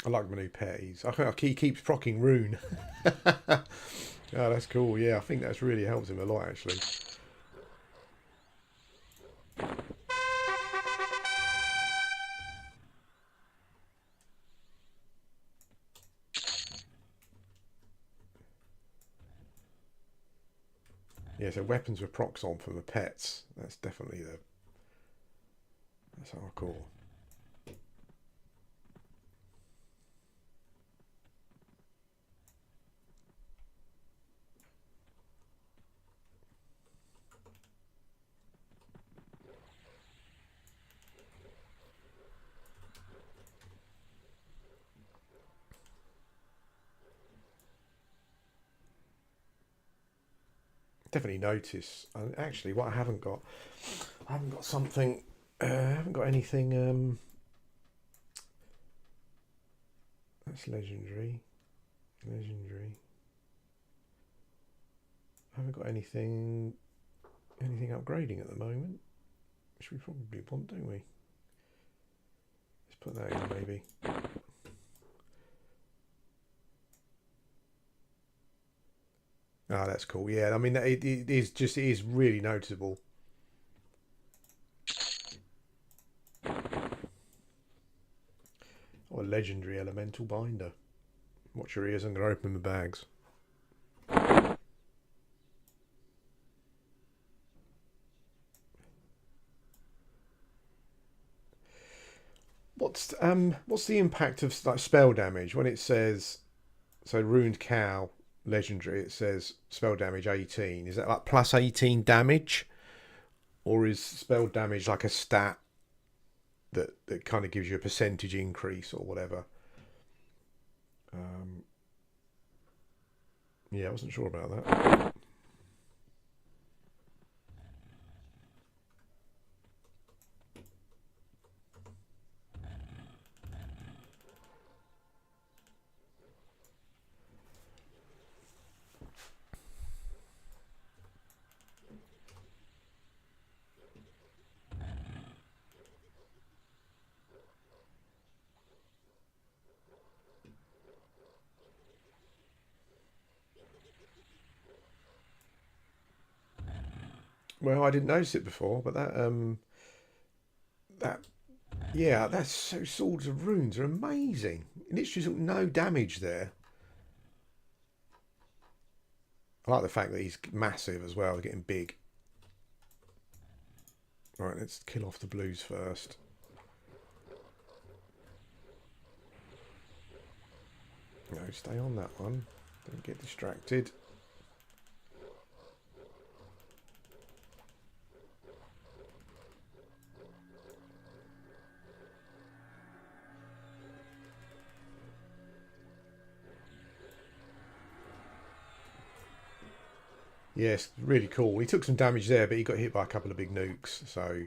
I like my new pet. He keeps procking rune. Oh, that's cool. Yeah, I think that's really helps him a lot actually. Yeah, so weapons with procs on for the pets. That's definitely that's hardcore. definitely notice. Actually, what I haven't got something. I haven't got anything. That's legendary. Legendary. I haven't got anything upgrading at the moment, which we probably want, don't we? Let's put that in maybe. Ah, that's cool. Yeah, I mean it is really noticeable. Oh, a legendary elemental binder. Watch your ears, I'm going to open the bags. What's the impact of like spell damage when it says so ruined cow legendary? It says spell damage 18. Is that like plus 18 damage, or is spell damage like a stat that kind of gives you a percentage increase or whatever? Um, yeah, I wasn't sure about that. Well, I didn't notice it before, but that yeah, that's so swords of runes are amazing. Literally no damage there. I like the fact that he's massive as well, getting big. Right, let's kill off the blues first. No, stay on that one. Don't get distracted. Yes, really cool. He took some damage there, but he got hit by a couple of big nukes, so...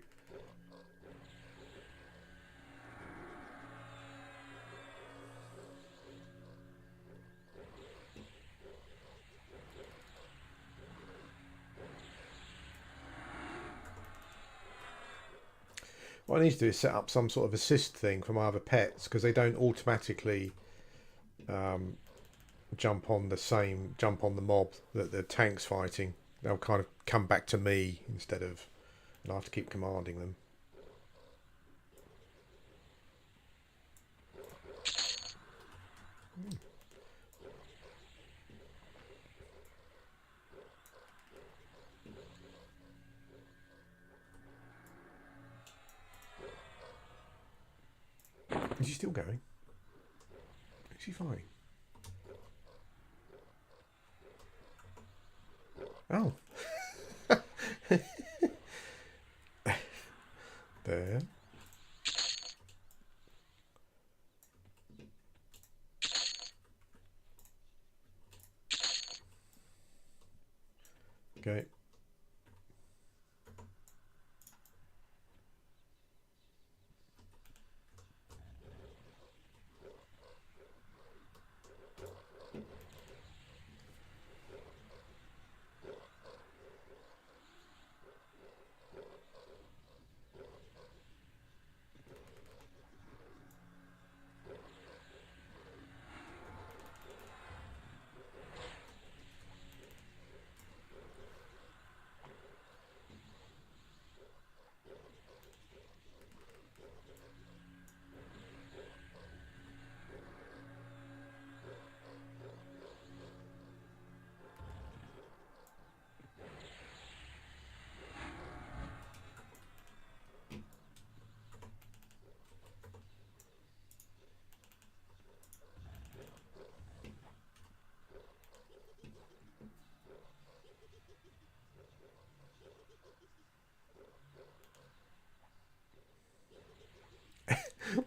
What I need to do is set up some sort of assist thing for my other pets, because they don't automatically um, jump on the mob that the tank's fighting. They'll kind of come back to me instead of... And I have to keep commanding them. Is he still going? Is he fine? Oh. There. Okay.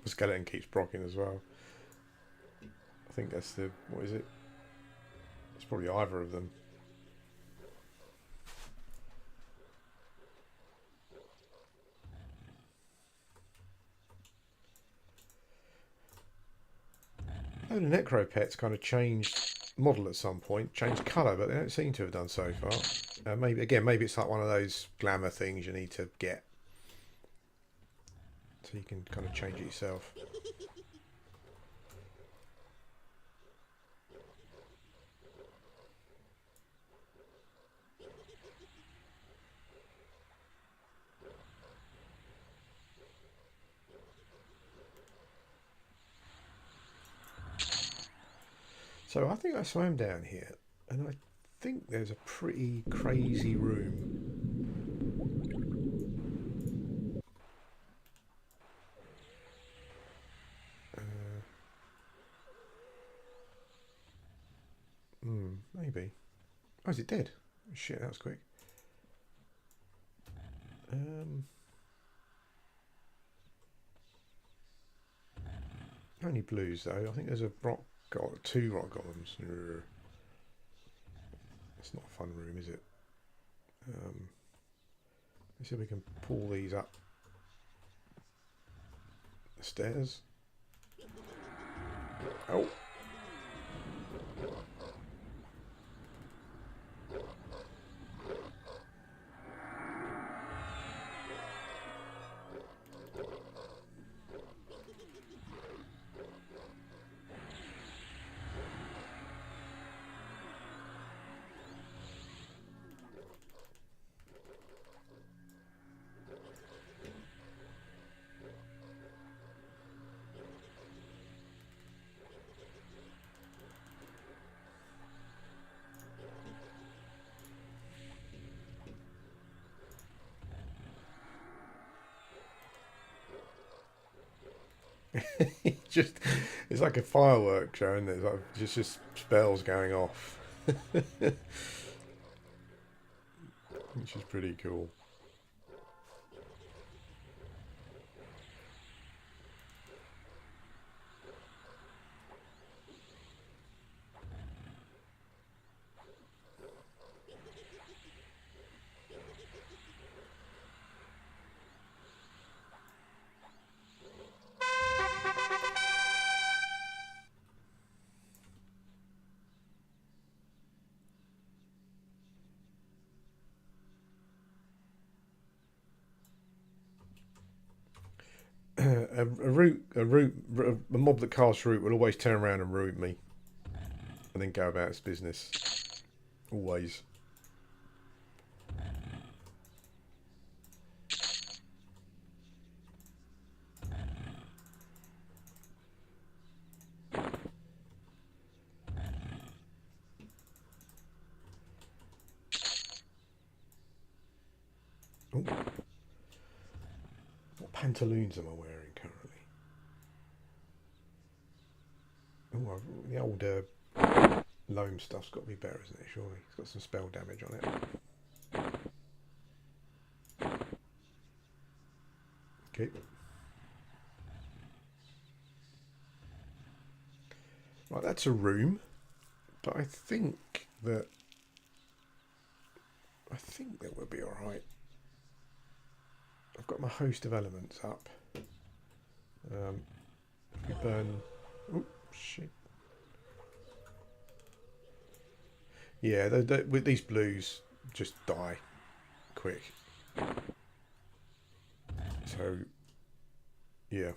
The skeleton keeps proccing as well. I think that's the... What is it? It's probably either of them. heard the Necropets kind of changed model at some point, changed colour, but they don't seem to have done so far. Maybe it's like one of those glamour things you need to get, so you can kind of change it yourself. So I think I swam down here, and I think there's a pretty crazy room. Maybe. Oh, is it dead? Shit, that was quick. Only blues though. I think there's a two rock golems. It's not a fun room, is it? Let's see if we can pull these up the stairs. Oh. It's like a fireworks show, and there's like just spells going off, which is pretty cool. A mob that casts root will always turn around and root me, and then go about its business. Always. Ooh. What pantaloons am I wearing currently? Oh, the old loam stuff's got to be better, isn't it? Surely it's got some spell damage on it. Okay. Right, that's a room, but I think that we'll be all right. I've got my host of elements up. If we burn. Oh shit. Yeah, with these blues, just die quick. So, yeah.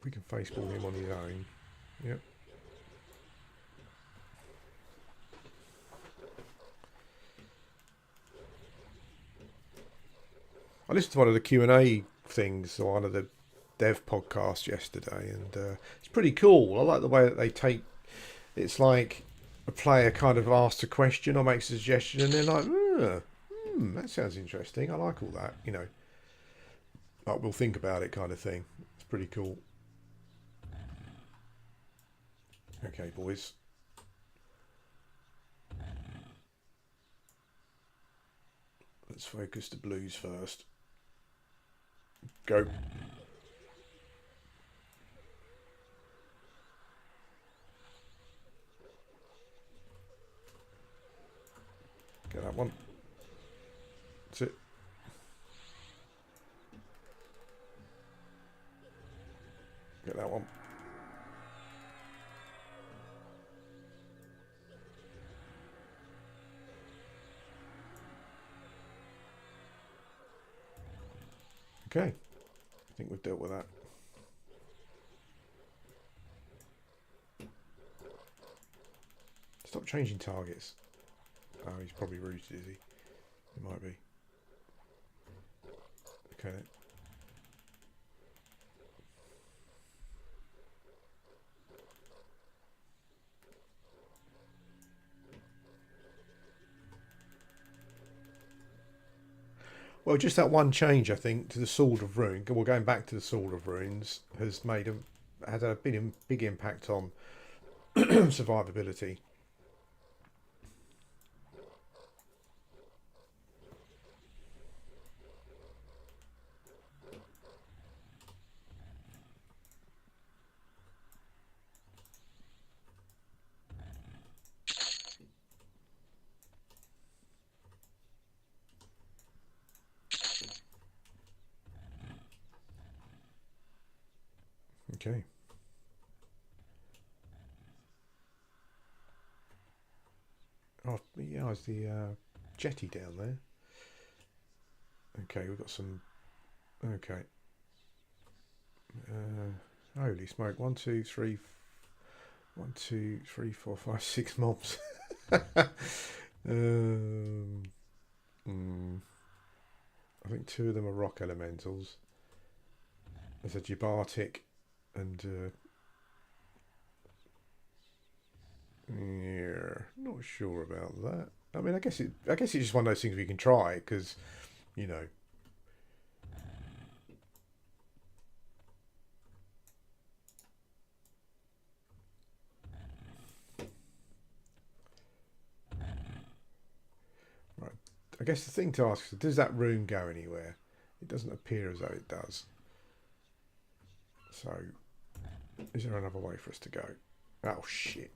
We can faceball him on his own. Yep. I listened to one of the Q&A things on one of the dev podcasts yesterday, and it's pretty cool. I like the way that they take. It's like a player kind of asks a question or makes a suggestion, and they're like, that sounds interesting. I like all that, you know. Like, we'll think about it kind of thing. It's pretty cool. Okay, boys. Let's focus the blues first. Go. Get up. that one. That's it. Get that one. Okay. I think we've dealt with that. Stop changing targets. Oh, he's probably rooted, is he? He might be. Okay then. Well, just that one change, I think, to the Sword of Rune. Well, going back to the Sword of Runes has had a big impact on survivability. Okay. Oh, yeah, there's the jetty down there. Okay, we've got some. Okay. Holy smoke! 1, 2, 3, 1, 2, 3, 4, 5, 6 mobs. um, I think 2 of them are rock elementals. There's a Gibartic and yeah, not sure about that. I mean, I guess it's just one of those things we can try because, you know. Right. I guess the thing to ask is, does that rune go anywhere? It doesn't appear as though it does. So, is there another way for us to go? Oh, shit.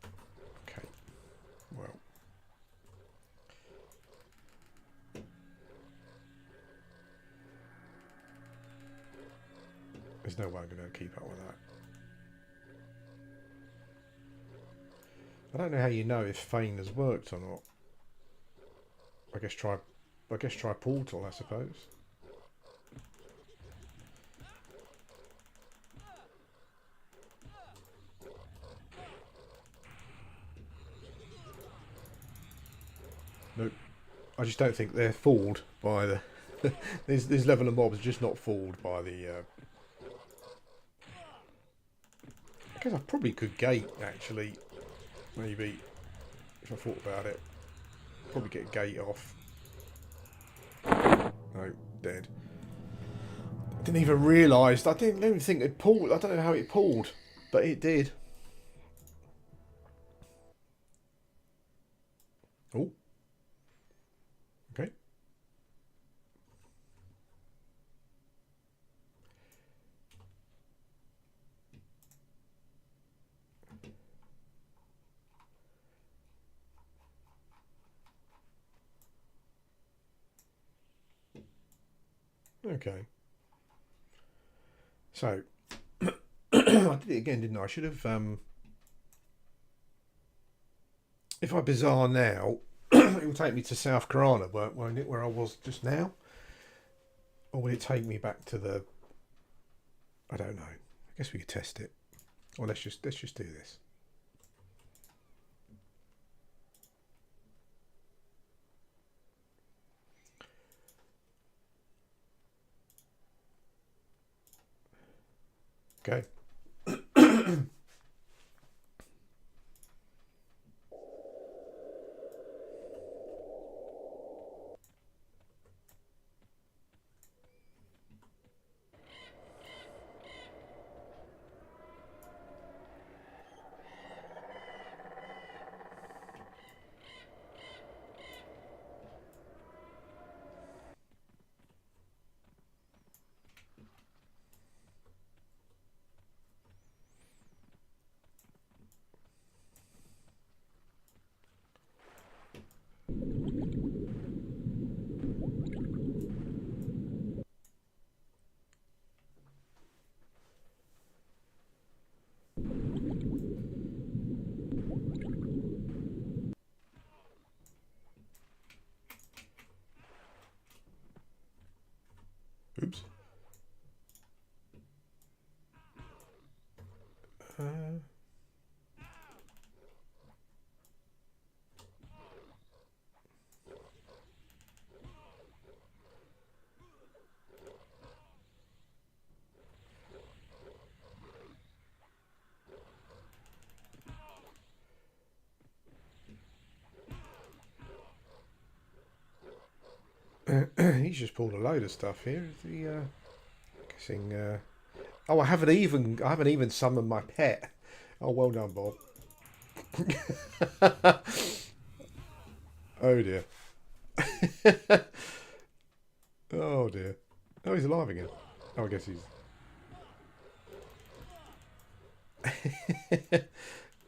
Okay. Well. There's no way I'm going to keep up with that. I don't know how you know if Feign has worked or not. I guess try Portal, I suppose. Nope. I just don't think they're fooled by the... this level of mobs are just not fooled by the... I guess I probably could gate, actually. Maybe. If I thought about it. Probably get gate off. No, dead. I didn't even realise. I didn't even think it pulled. I don't know how it pulled. But it did. Oh. Okay. Okay. So, I did it again, didn't I? I should have, if I bizarre now, it will take me to South Carolina, won't it, where I was just now? Or will it take me back to the, I don't know. I guess we could test it. Or let's just do this. Okay. He's just pulled a load of stuff here. Is he guessing? Oh, I haven't even summoned my pet. Oh, well done, Bob. Oh dear. Oh dear. Oh, he's alive again. Oh, I guess he's.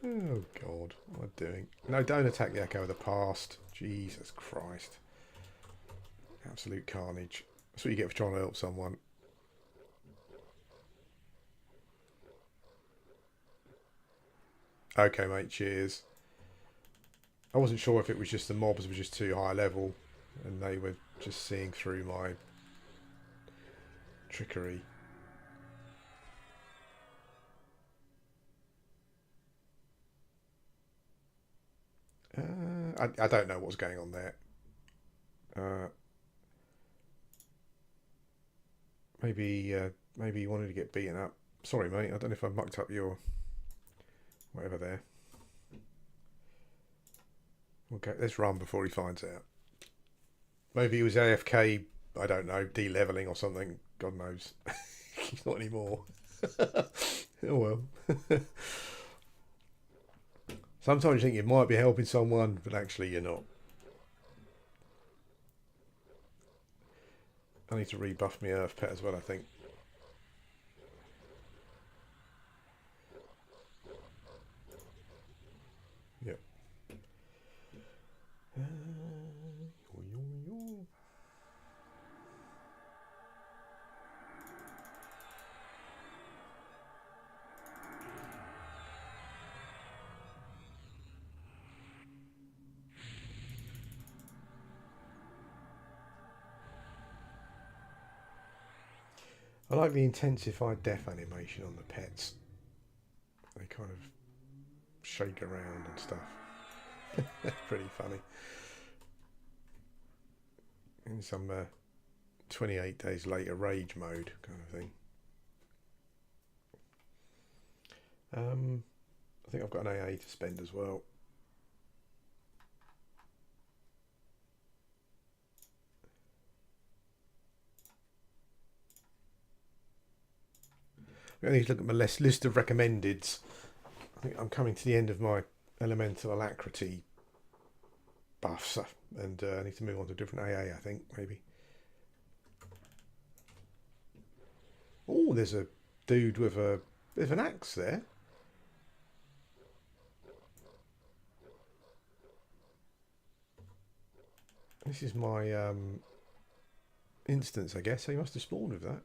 Oh God, what am I doing? No, don't attack the Echo of the Past. Jesus Christ. Absolute carnage. That's what you get for trying to help someone. Okay, mate, cheers. I wasn't sure if it was just the mobs were just too high level and they were just seeing through my trickery. I don't know what's going on there. Maybe you wanted to get beaten up. Sorry, mate. I don't know if I mucked up your whatever there. Okay, let's run before he finds out. Maybe he was AFK. I don't know, de-leveling or something. God knows. He's not anymore. Oh well. Sometimes you think you might be helping someone, but actually you're not. I need to rebuff my Earth Pet as well, I think. Yep. I like the intensified death animation on the pets. They kind of shake around and stuff. That's pretty funny. In some 28 days later rage mode kind of thing. I think I've got an AA to spend as well. I need to look at my list of recommendeds. I think I'm coming to the end of my elemental alacrity buffs, and I need to move on to a different AA, I think, maybe. Oh, there's a dude with a bit of an axe there. This is my instance, I guess. So he must have spawned with that.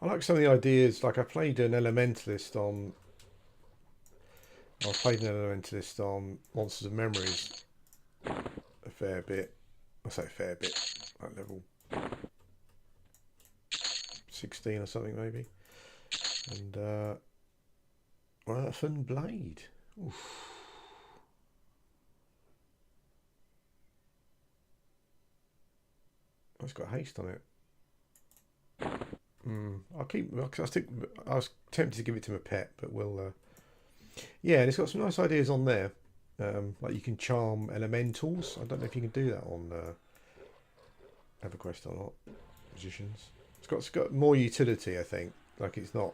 I like some of the ideas. Like I played an elementalist on. I played an elementalist on Monsters of Memories a fair bit. I say a fair bit, like level 16 or something maybe. And Earthen Blade. Oof. Oh, it's got haste on it. I'll keep. I was tempted to give it to my pet, but we'll. Yeah, and it's got some nice ideas on there. Like you can charm elementals. I don't know if you can do that on Everquest or not. Magicians. It's got more utility, I think. Like it's not.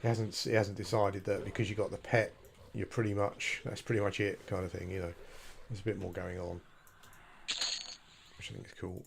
It hasn't decided that because you got the pet, that's pretty much it kind of thing. You know, there's a bit more going on, which I think is cool.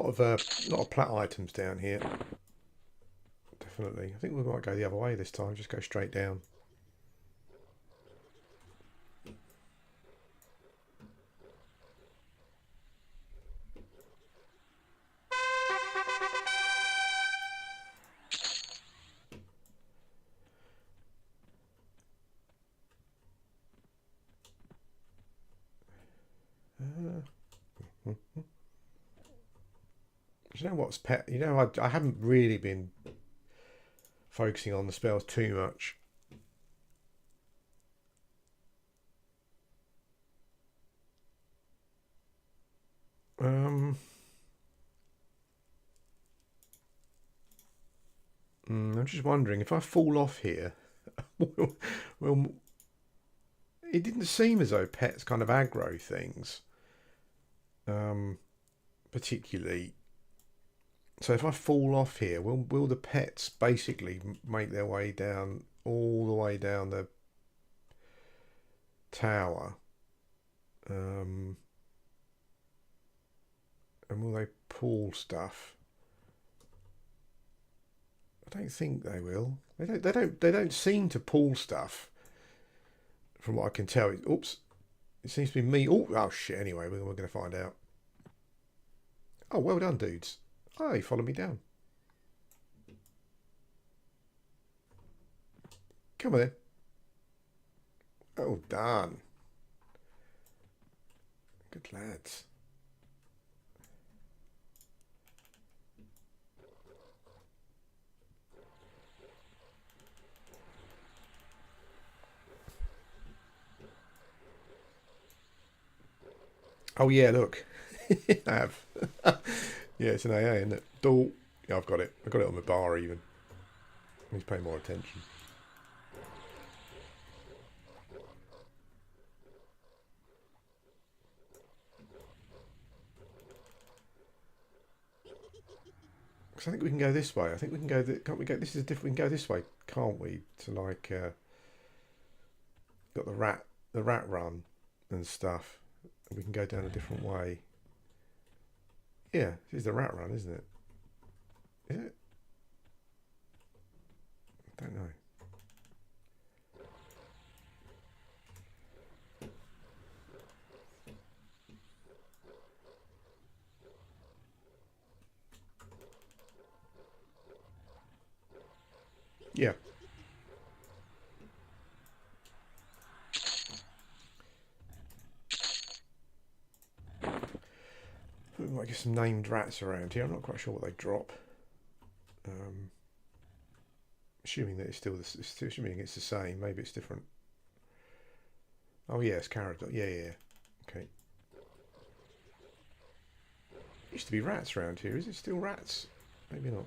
lot of plat items down here. Definitely. I think we might go the other way this time. Just go straight down. You know what's pet? You know, I haven't really been focusing on the spells too much. I'm just wondering if I fall off here. Well, it didn't seem as though pets kind of aggro things, particularly. So if I fall off here, will the pets basically make their way down all the way down the tower? And will they pull stuff? I don't think they will. They don't seem to pull stuff. From what I can tell, oops, it seems to be me. Oh shit! Anyway, we're going to find out. Oh, well done, dudes. Oh, he followed me down. Come on then. Oh, done. Good lads. Oh yeah, look. I have. Yeah, it's an AA, isn't it? Door. Yeah, I've got it. I've got it on the bar even. He's paying more attention. Because I think we can go this way. I think we can go. Can't we go? This is a different. We can go this way, can't we? To like, got the rat run and stuff. We can go down a different way. Yeah, this is the rat run, isn't it? Is it? I don't know. Yeah. We might get some named rats around here. I'm not quite sure what they drop. Assuming that assuming it's the same. Maybe it's different. Oh yeah, it's carrot. Yeah. Okay. Used to be rats around here. Is it still rats? Maybe not.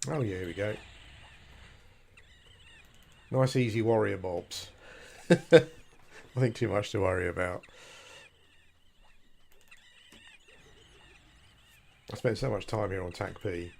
Oh yeah, here we go. Nice easy warrior mobs. Nothing too much to worry about. I spent so much time here on TAC P.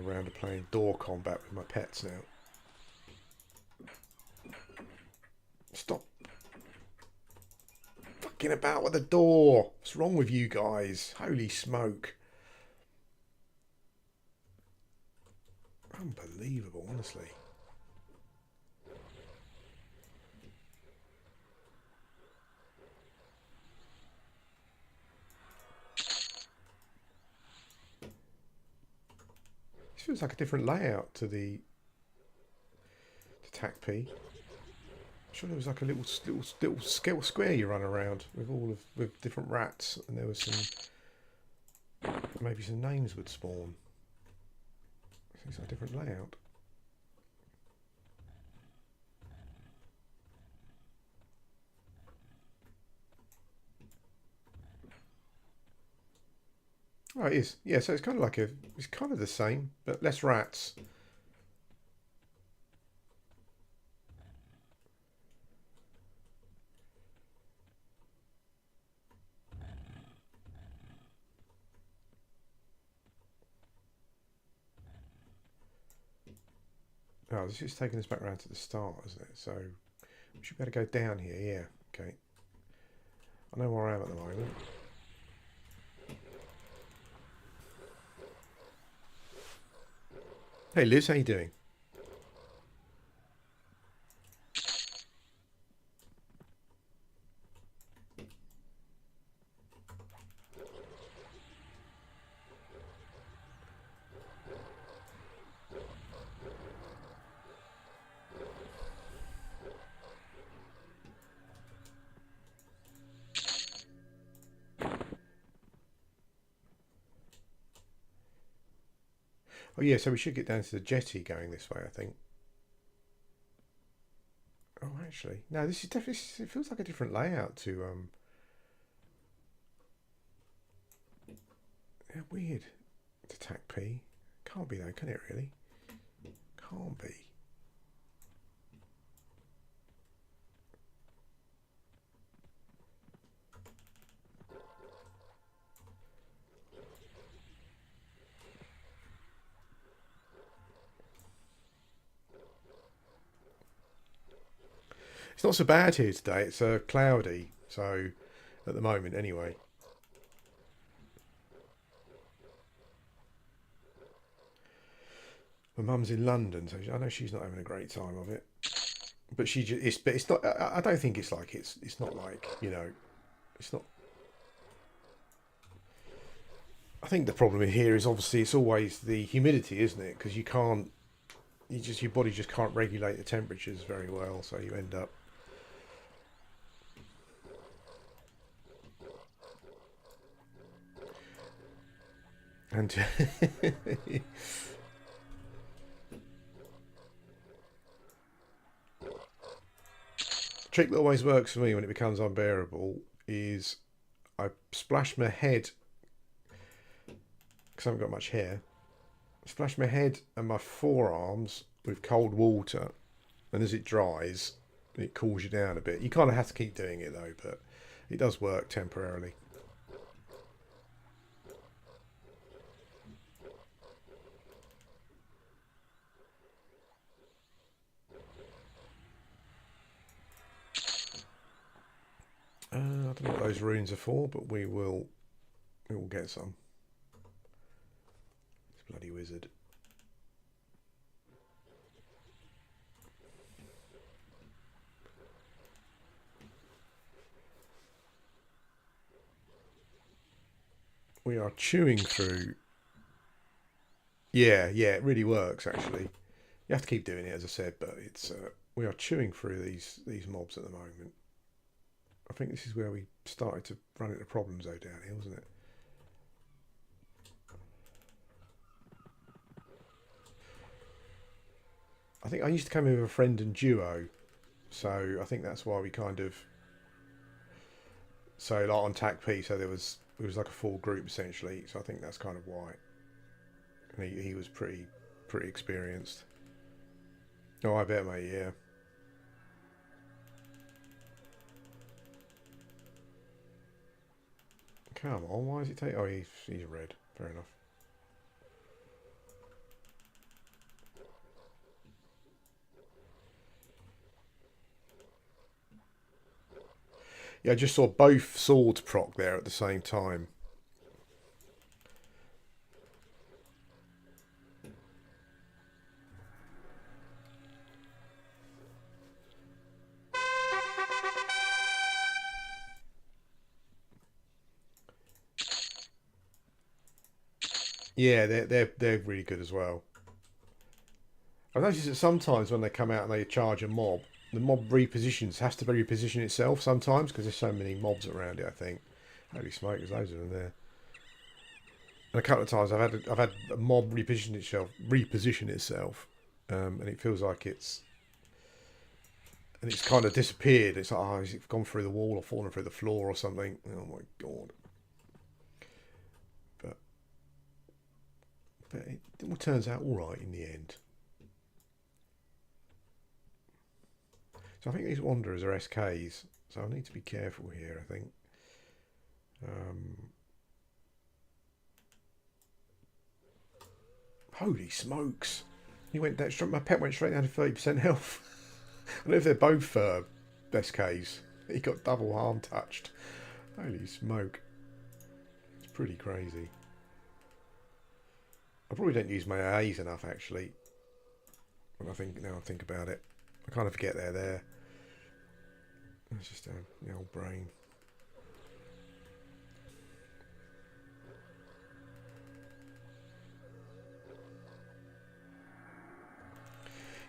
Around to playing door combat with my pets now. Stop mucking about with the door. What's wrong with you guys? Holy smoke. Unbelievable, honestly. This feels like a different layout to the TACP. Sure, there was like a little square you run around with different rats, and there was some, maybe some names would spawn. It's like a different layout. Oh, it is. Yeah, so it's kind of like it's kind of the same, but less rats. Oh, this is taking us back around to the start, isn't it? So we should be able to go down here. Yeah, okay. I know where I am at the moment. Hey Liz, how you doing? Oh yeah, so we should get down to the jetty going this way, I think. Oh, actually, no. This is definitely. It feels like a different layout to Yeah, weird. To TAC P. Can't be though, can it really? Can't be. It's not so bad here today. It's cloudy, so at the moment, anyway. My mum's in London, so I know she's not having a great time of it. But she just, but it's not. I don't think it's like it's not like it's not. I think the problem here is obviously it's always the humidity, isn't it? Because you can't, your body just can't regulate the temperatures very well, so you end up. And trick that always works for me when it becomes unbearable is I splash my head because I haven't got much hair. Splash my head and my forearms with cold water, and as it dries, it cools you down a bit. You kind of have to keep doing it though, but it does work temporarily. I don't know what those runes are for, but we will get some. This bloody wizard. We are chewing through. Yeah, it really works actually. You have to keep doing it, as I said, but it's we are chewing through these mobs at the moment. I think this is where we started to run into problems though down here, wasn't it? I think I used to come in with a friend and duo, so I think that's why we kind of like on TAC P. So it was like a full group essentially. So I think that's kind of why. And he was pretty experienced. Oh, I bet, mate. Yeah. Come on, why does it take? Oh, he's red. Fair enough. Yeah, I just saw both swords proc there at the same time. Yeah, they're really good as well. I've noticed that sometimes when they come out and they charge a mob, the mob repositions, has to reposition itself sometimes because there's so many mobs around it. I think. Holy smoke, there's loads of them there. And a couple of times I've had a mob reposition itself, and it feels like it's kind of disappeared. It's like, oh, has it gone through the wall or fallen through the floor or something? Oh my god! But it all turns out all right in the end. So I think these Wanderers are SKs, so I need to be careful here, I think. Holy smokes! My pet went straight down to 30% health. I don't know if they're both SKs. He got double harm touched. Holy smoke. It's pretty crazy. I probably don't use my A's enough, actually. When I think about it. I kind of forget they're there. It's just the old brain.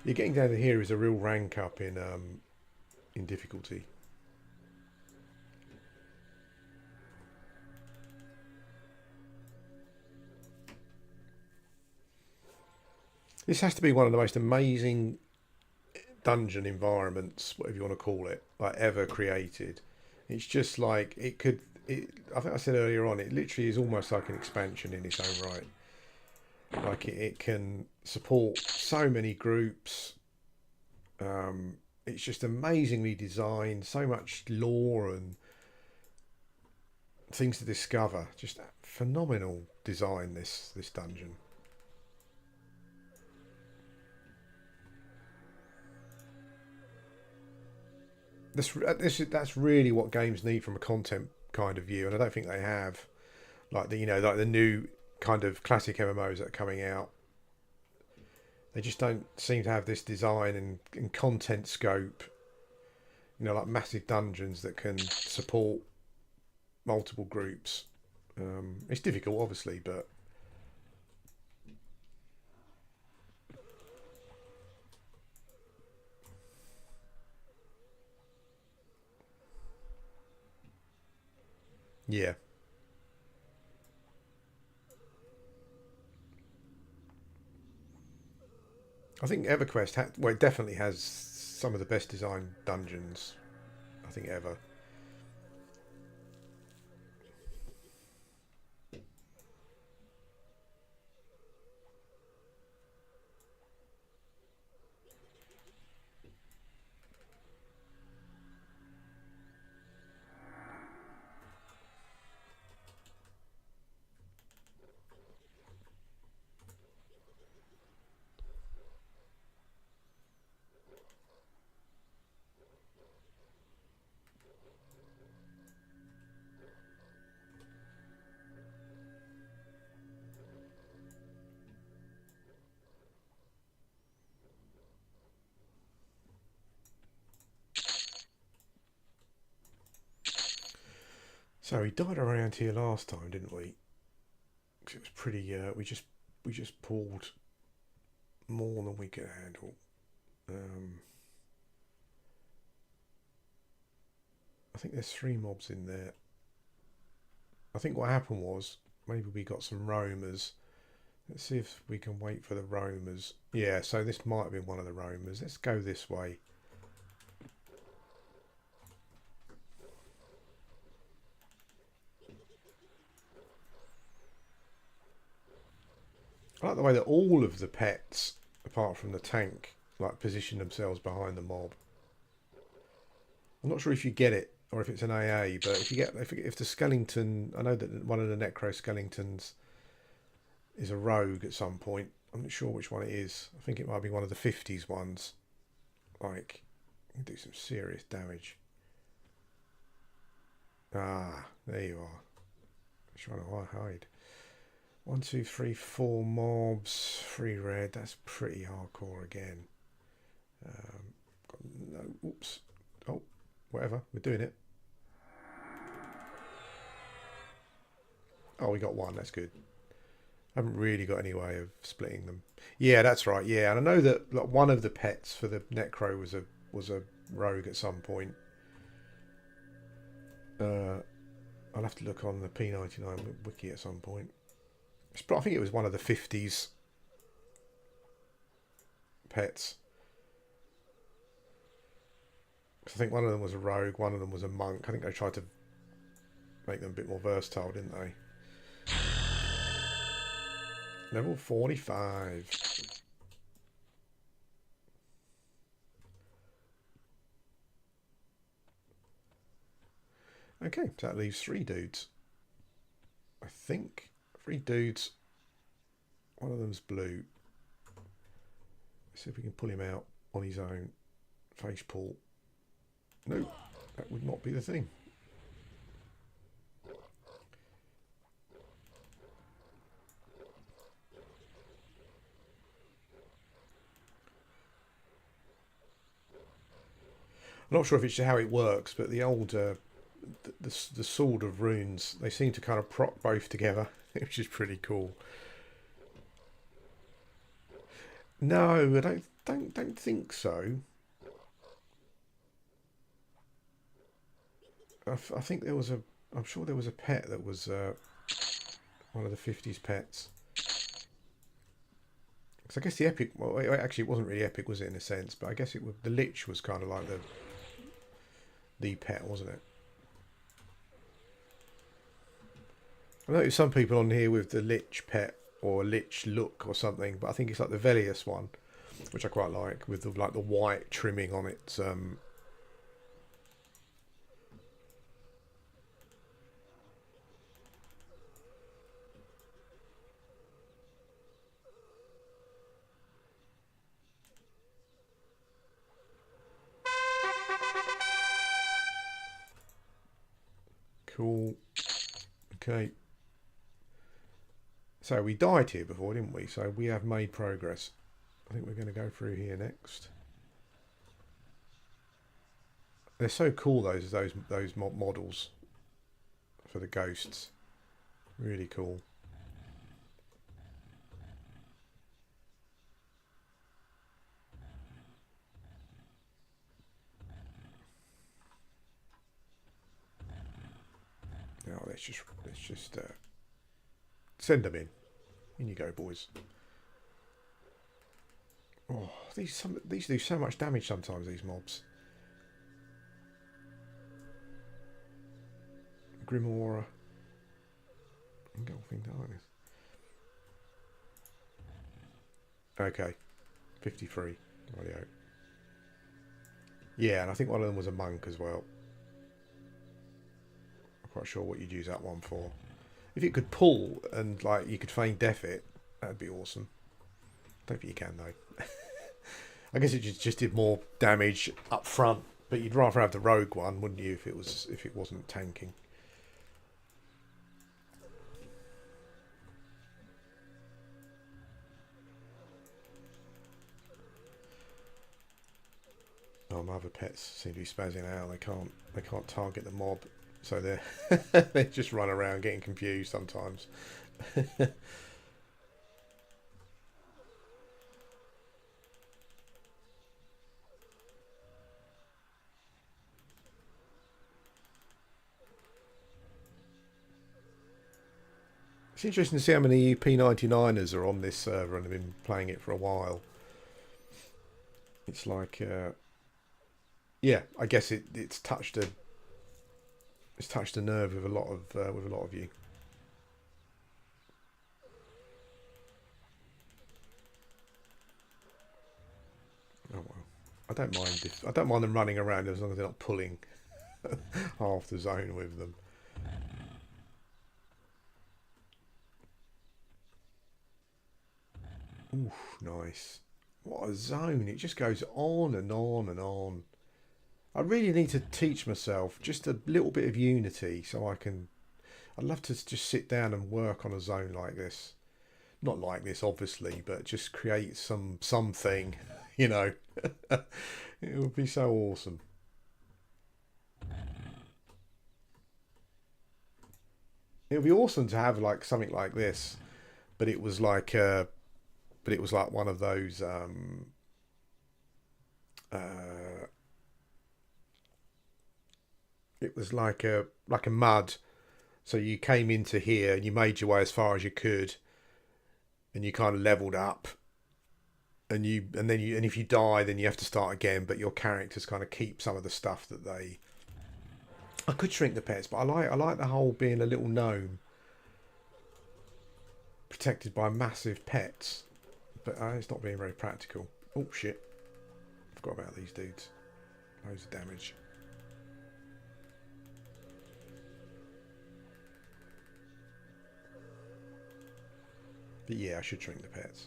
You're getting down to here is a real rank up in difficulty. This has to be one of the most amazing dungeon environments, whatever you want to call it, like ever created. It's just like it could. I think I said earlier on, it literally is almost like an expansion in its own right. Like it can support so many groups. It's just amazingly designed, so much lore and things to discover. Just phenomenal design. This dungeon. That's really what games need from a content kind of view, and I don't think they have. Like like the new kind of classic MMOs that are coming out. They just don't seem to have this design and content scope. Like massive dungeons that can support multiple groups. It's difficult, obviously, but yeah. I think it definitely has some of the best designed dungeons I think ever. So we died around here last time, didn't we? Because it was pretty. We just pulled more than we could handle. Um, I think there's 3 mobs in there. I think what happened was maybe we got some roamers. Let's see if we can wait for the roamers. Yeah, so this might have been one of the roamers. Let's go this way. I like the way that all of the pets, apart from the tank, like position themselves behind the mob. I'm not sure if you get it or if it's an AA, but if the skeleton, I know that one of the necro skeletons is a rogue at some point. I'm not sure which one it is. I think it might be one of the 50s ones. Like, you can do some serious damage. Ah, there you are. Trying to hide. 1, 2, 3, 4 mobs. 3 red. That's pretty hardcore again. No, oops. Oh, whatever. We're doing it. Oh, we got 1. That's good. Haven't really got any way of splitting them. Yeah, that's right. Yeah, and I know that like, one of the pets for the Necro was a rogue at some point. I'll have to look on the P99 wiki at some point. I think it was one of the 50s pets. I think one of them was a rogue, one of them was a monk. I think they tried to make them a bit more versatile, didn't they? Level 45. Okay, so that leaves 3 dudes. I think 3 dudes. One of them's blue. Let's see if we can pull him out on his own. Face pull. No, that would not be the thing. I'm not sure if it's how it works, but the old the sword of runes, they seem to kind of proc both together, which is pretty cool. No, I don't think so. I think there was a. I'm sure there was a pet that was one of the 50s pets. Because I guess the epic. Well, actually, it wasn't really epic, was it? In a sense, but I guess it was. The Lich was kind of like the pet, wasn't it? I know some people on here with the Lich pet or Lich look or something, but I think it's like the Velius one, which I quite like, with the, like the white trimming on its. Cool. Okay. So we died here before, didn't we? So we have made progress. I think we're going to go through here next. They're so cool, those models for the ghosts. Really cool. Now let's just send them in. In you go, boys. Oh, these do so much damage sometimes. These mobs. Grimoire. Engulfing darkness. Okay, 53. Radio. Yeah, and I think one of them was a monk as well. I'm quite sure what you'd use that one for. If it could pull and like you could feign death it, that'd be awesome. Don't think you can though. I guess it just did more damage up front, but you'd rather have the rogue one, wouldn't you? If it wasn't tanking. Oh, my other pets seem to be spazzing out. They can't target the mob, so they just run around getting confused sometimes. It's interesting to see how many P99ers are on this server and have been playing it for a while. It's like, yeah, I guess it's touched a nerve with a lot of you. Oh well, I don't mind them running around as long as they're not pulling half the zone with them. Oof, nice. What a zone. It just goes on and on and on. I really need to teach myself just a little bit of Unity so I can. I'd love to just sit down and work on a zone like this. Not like this, obviously, but just create something. You know, it would be so awesome. It would be awesome to have like something like this, but it was like one of those uh, it was like a mud. So you came into here and you made your way as far as you could, and you kind of leveled up, and if you die, then you have to start again. But your characters kind of keep some of the stuff that they. I could shrink the pets, but I like the whole being a little gnome protected by massive pets. But it's not being very practical. Oh shit! Forgot about these dudes. Loads of damage. But yeah, I should shrink the pets.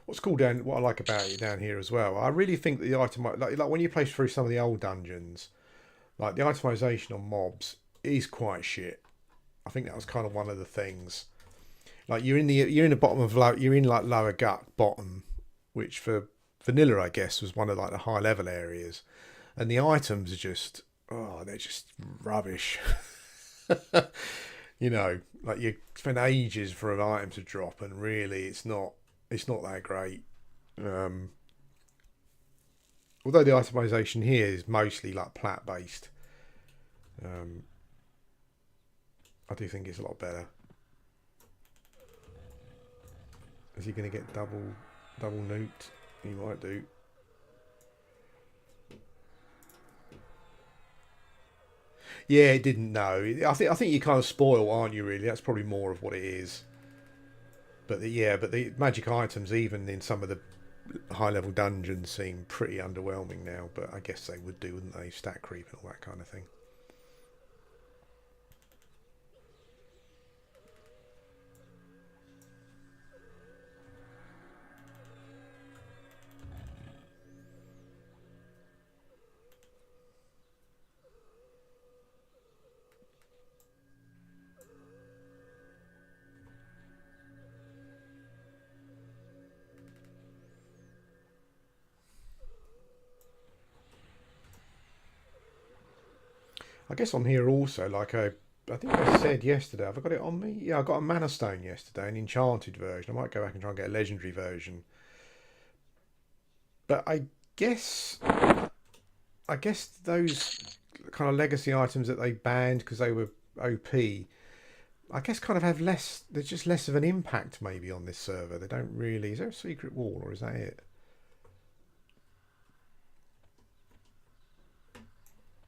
What's cool what I like about it down here as well, I really think that the item, like when you play through some of the old dungeons, like the itemization on mobs is quite shit. I think that was kind of one of the things. Like you're in the bottom of you're in like lower gut bottom, which for vanilla I guess was one of like the high level areas, and the items are just they're just rubbish. You know, like you spend ages for an item to drop, and really it's not that great. Um, Although the itemization here is mostly like plat based, um, I do think it's a lot better. Is he going to get double nuked? He might do. Yeah, it didn't know. I think you kind of spoil, aren't you? Really, that's probably more of what it is. But the magic items, even in some of the high level dungeons, seem pretty underwhelming now. But I guess they would do, wouldn't they? Stat creep and all that kind of thing. I guess on here also, I think I said yesterday. Have I got it on me? Yeah, I got a mana stone yesterday, an enchanted version. I might go back and try and get a legendary version. But guess, I guess those kind of legacy items that they banned because they were OP, I guess kind of have less. There's just less of an impact maybe on this server. They don't really. Is there a secret wall or is that it?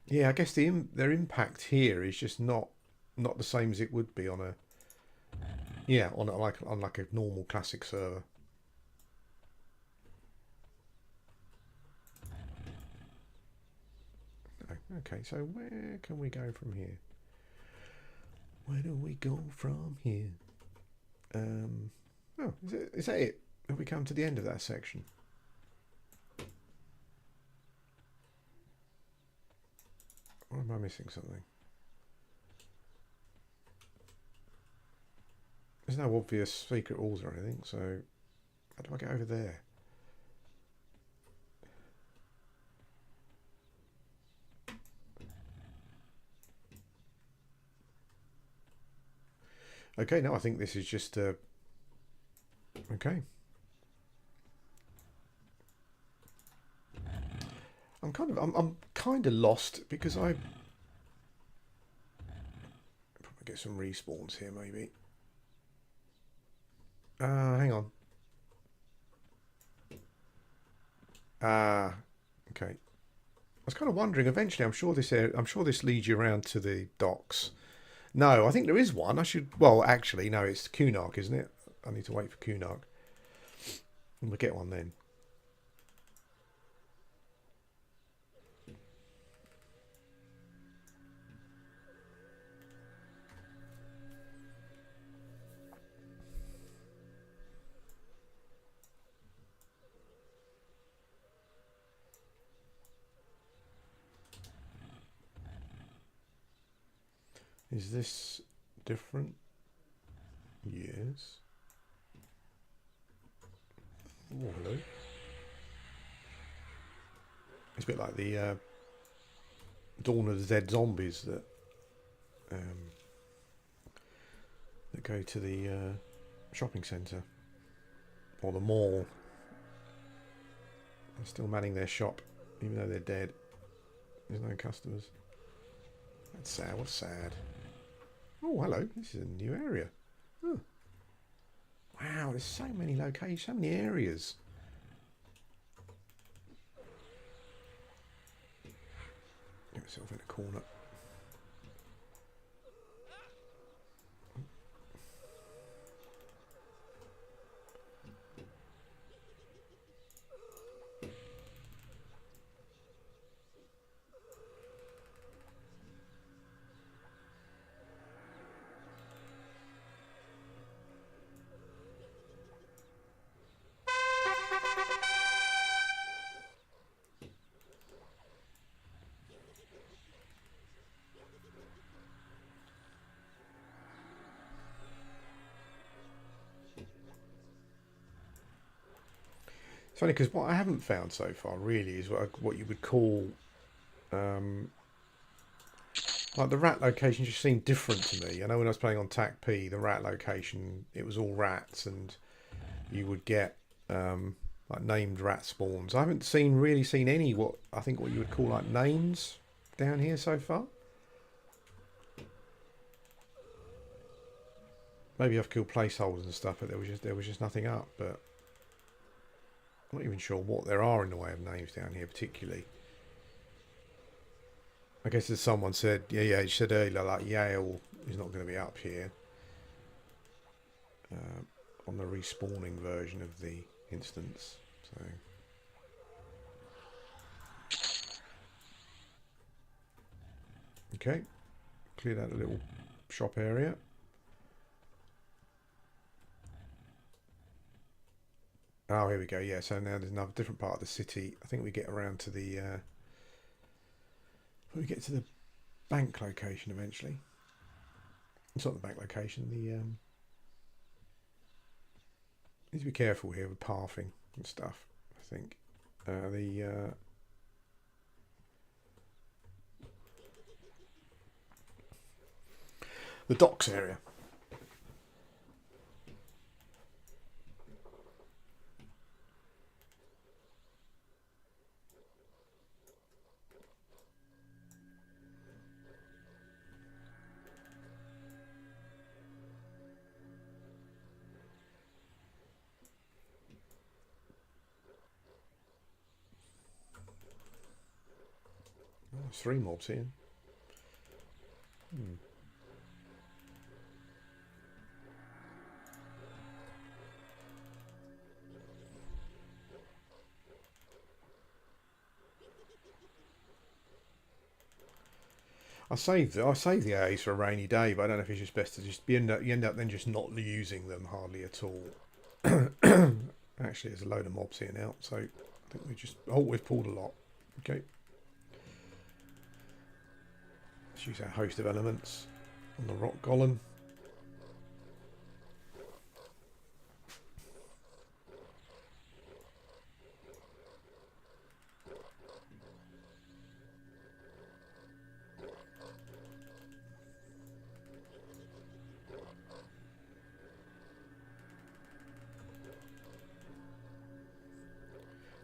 Yeah, I guess their impact here is just not the same as it would be on a yeah on like a normal classic server. Okay, so where can we go from here? Where do we go from here? Oh, is that it? Have we come to the end of that section? Or am I missing something? There's no obvious secret walls or anything, so how do I get over there? Okay, no, I think this is just okay. I'm kind of lost because I probably get some respawns here maybe. Hang on. Ah, okay. was kind of wondering. Eventually, I'm sure this leads you around to the docks. No, I think there is one. I should. Well, actually, no. It's Cunark, isn't it? I need to wait for Cunark. And we'll get one then. Is this different? Yes. Oh, hello. It's a bit like the Dawn of the Dead zombies that go to the shopping centre or the mall. They're still manning their shop, even though they're dead. There's no customers. That's sad. What's sad? Oh, hello. This is a new area. Oh. Wow, there's so many locations, so many areas. Get myself in a corner. It's funny because what I haven't found so far really is what you would call like the rat location just seemed different to me. I know when I was playing on TAC P, the rat location, it was all rats and you would get like named rat spawns. I haven't really seen any what you would call like names down here so far. Maybe I've killed placeholders and stuff, but there was just nothing up. But I'm not even sure what there are in the way of names down here particularly. I guess as someone said, yeah, you said earlier, like Yale is not going to be up here on the respawning version of the instance. So okay, cleared out a little shop area. Oh, here we go. Yeah, so now there's another different part of the city. I think we get around to the we get to the bank location eventually. It's not the bank location. The need to be careful here with pathing and stuff. I think the docks area. Oh, there's 3 mobs here. I saved the A's for a rainy day, but I don't know if it's just best to you end up then just not using them hardly at all. Actually, there's a load of mobs here now, so I think we've pulled a lot. Okay, let's use our host of elements on the rock golem.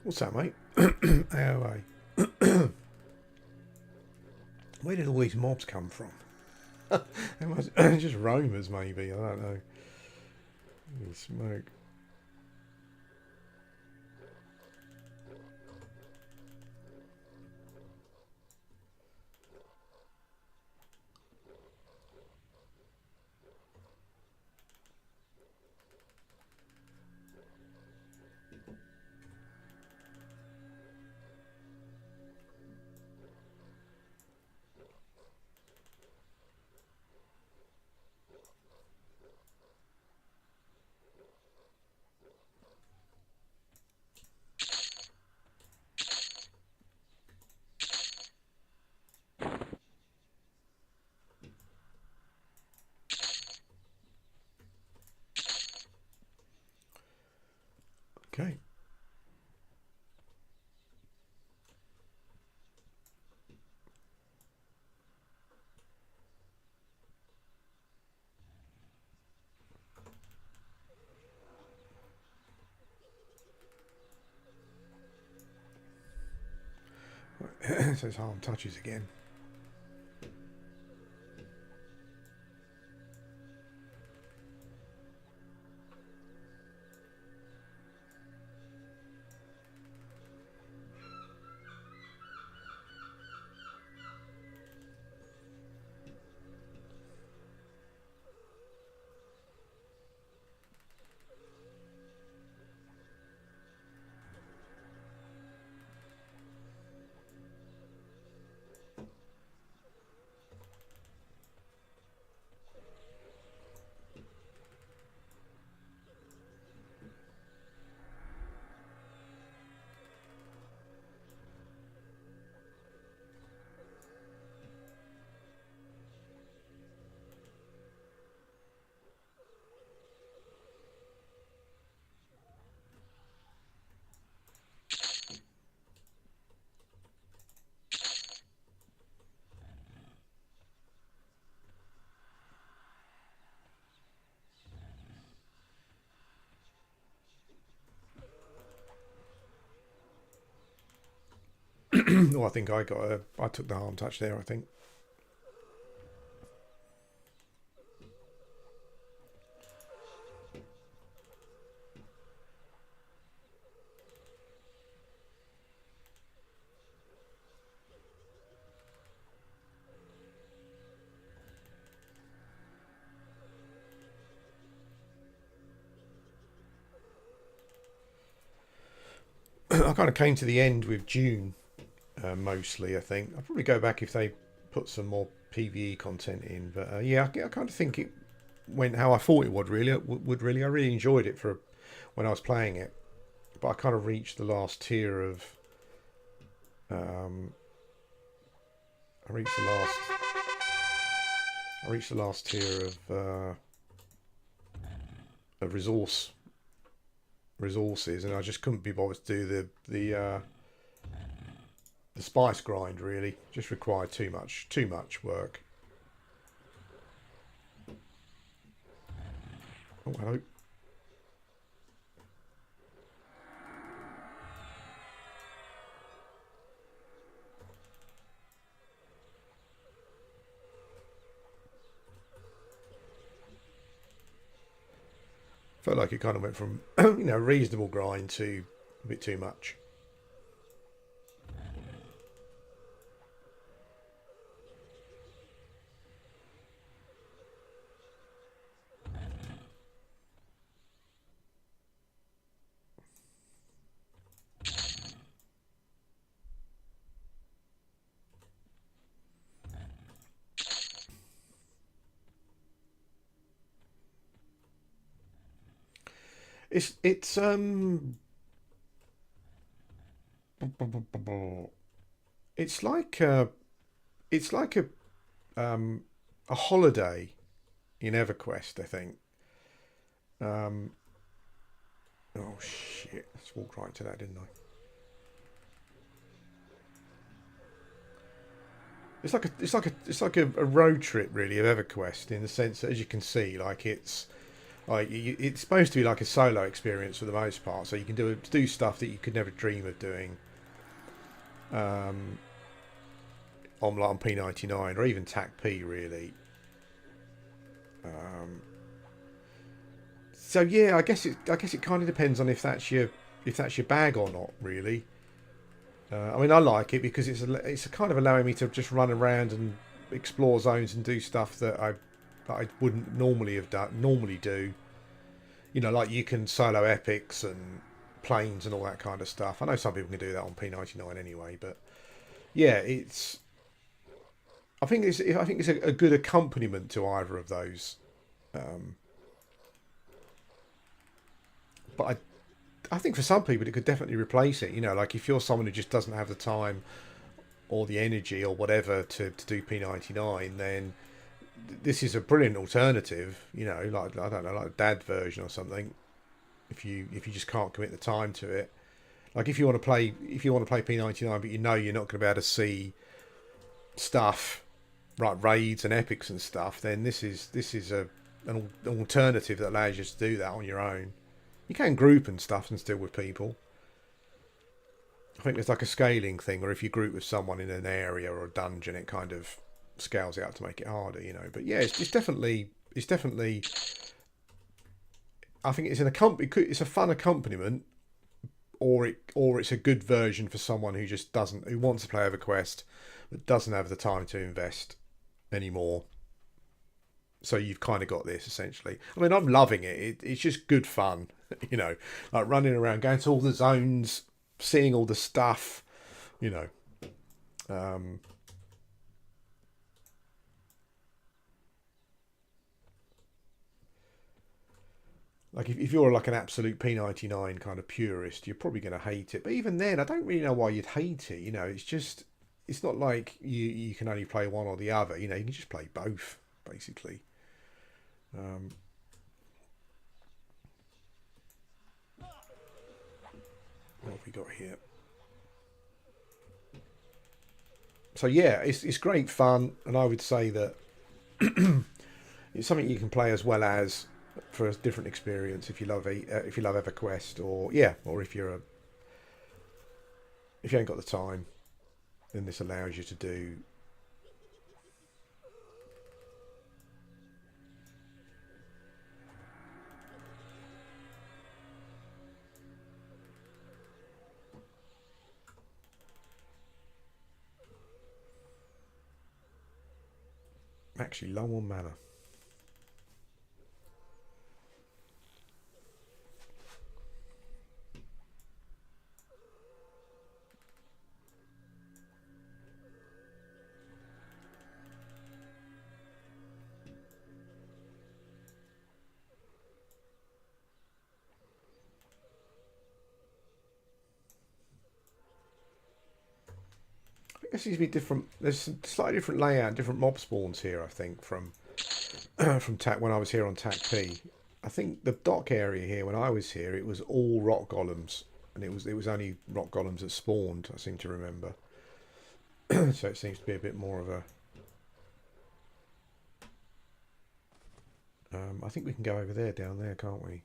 What's that, mate? AOA. Where did all these mobs come from? Just roamers, maybe. I don't know. Smoke. Okay. So it's harm touches again. Oh, I think I took the harm touch there, I think. I kind of came to the end with June, mostly, I think. I'd probably go back if they put some more PvE content in. But yeah, I kind of think it went how I thought it would really. I really enjoyed it for when I was playing it. But I kind of reached the last tier of... I reached the last... I reached the last tier of resources, and I just couldn't be bothered to do the spice grind. Really, just required too much work. Oh, hello. Felt like it kind of went from reasonable grind to a bit too much. It's it's like it's like a holiday in Everquest, I think. Um, oh shit! I just walked right into that, didn't I? It's like a road trip really of EverQuest in the sense that, as you can see, like it's supposed to be like a solo experience for the most part, so you can do stuff that you could never dream of doing um, on P99 or even TAC P really. Um, so yeah, I guess it kind of depends on if that's your bag or not really. I mean, I like it because it's kind of allowing me to just run around and explore zones and do stuff that I wouldn't normally do. Like you can solo epics and planes and all that kind of stuff. I know some people can do that on P99 anyway, but yeah, I think it's a good accompaniment to either of those. Um, but I think for some people it could definitely replace it. Like if you're someone who just doesn't have the time or the energy or whatever to do P99, then this is a brilliant alternative. Like I don't know, like a dad version or something. if you just can't commit the time to it. Like if you want to play P99, but you know you're not going to be able to see stuff like raids and epics and stuff, then this is an alternative that allows you to do that on your own. You can group and stuff and still with people. I think there's like a scaling thing, or if you group with someone in an area or a dungeon, it kind of scales out to make it harder, you know. But yeah, it's definitely I think it's a fun accompaniment, or it's a good version for someone who wants to play EverQuest but doesn't have the time to invest anymore. So you've kind of got this essentially. I mean, I'm loving it. It's just good fun, you know, like running around, going to all the zones, seeing all the stuff, you know. Like if you're like an absolute P99 kind of purist, you're probably going to hate it. But even then, I don't really know why you'd hate it. You know, it's not like you can only play one or the other. You know, you can just play both basically. What have we got here? So yeah, it's great fun, and I would say that it's something you can play as well as for a different experience if you love EverQuest, or yeah, or if you ain't got the time, then this allows you to do. Actually, low on mana. There seems to be different. There's some slightly different layout, different mob spawns here. I think from from TAC when I was here on TAC P. I think the dock area here when I was here, it was all rock golems, and it was only rock golems that spawned. I seem to remember. So it seems to be a bit more of a. I think we can go over there, down there, can't we?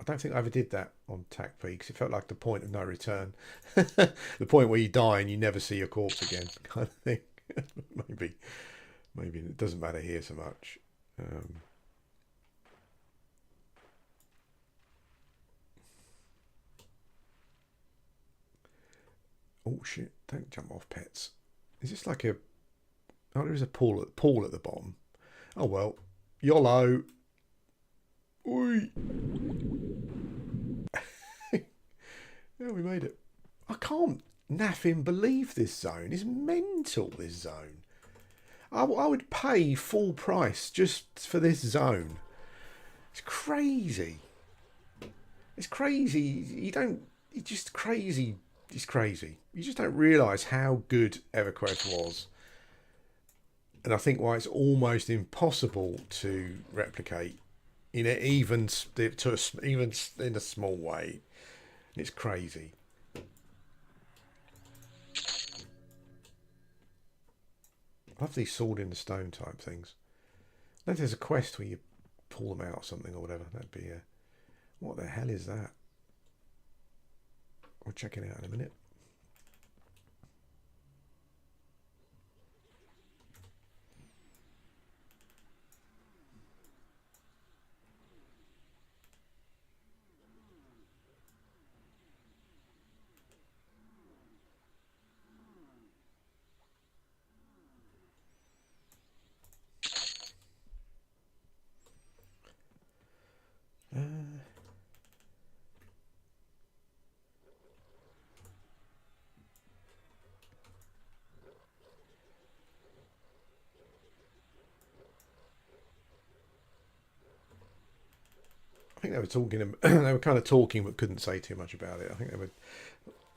I don't think I ever did that on TAC P because it felt like the point of no return. The point where you die and you never see your corpse again, kind of thing. Maybe it doesn't matter here so much. Oh shit! Don't jump off, pets. Is this like a? Oh, there is a pool at the bottom. Oh well, YOLO. Oi. Yeah, we made it. I can't naffing believe this zone is mental. This zone. I would pay full price just for this zone. It's crazy. It's crazy. You don't. It's just crazy. It's crazy. You just don't realise how good EverQuest was, and I think why it's almost impossible to replicate in it, even in a small way. It's crazy. I love these sword in the stone type things. Unless there's a quest where you pull them out or something or whatever. That'd be a. What the hell is that? We'll check it out in a minute. I think they were talking. They were kind of talking, but couldn't say too much about it. I think they were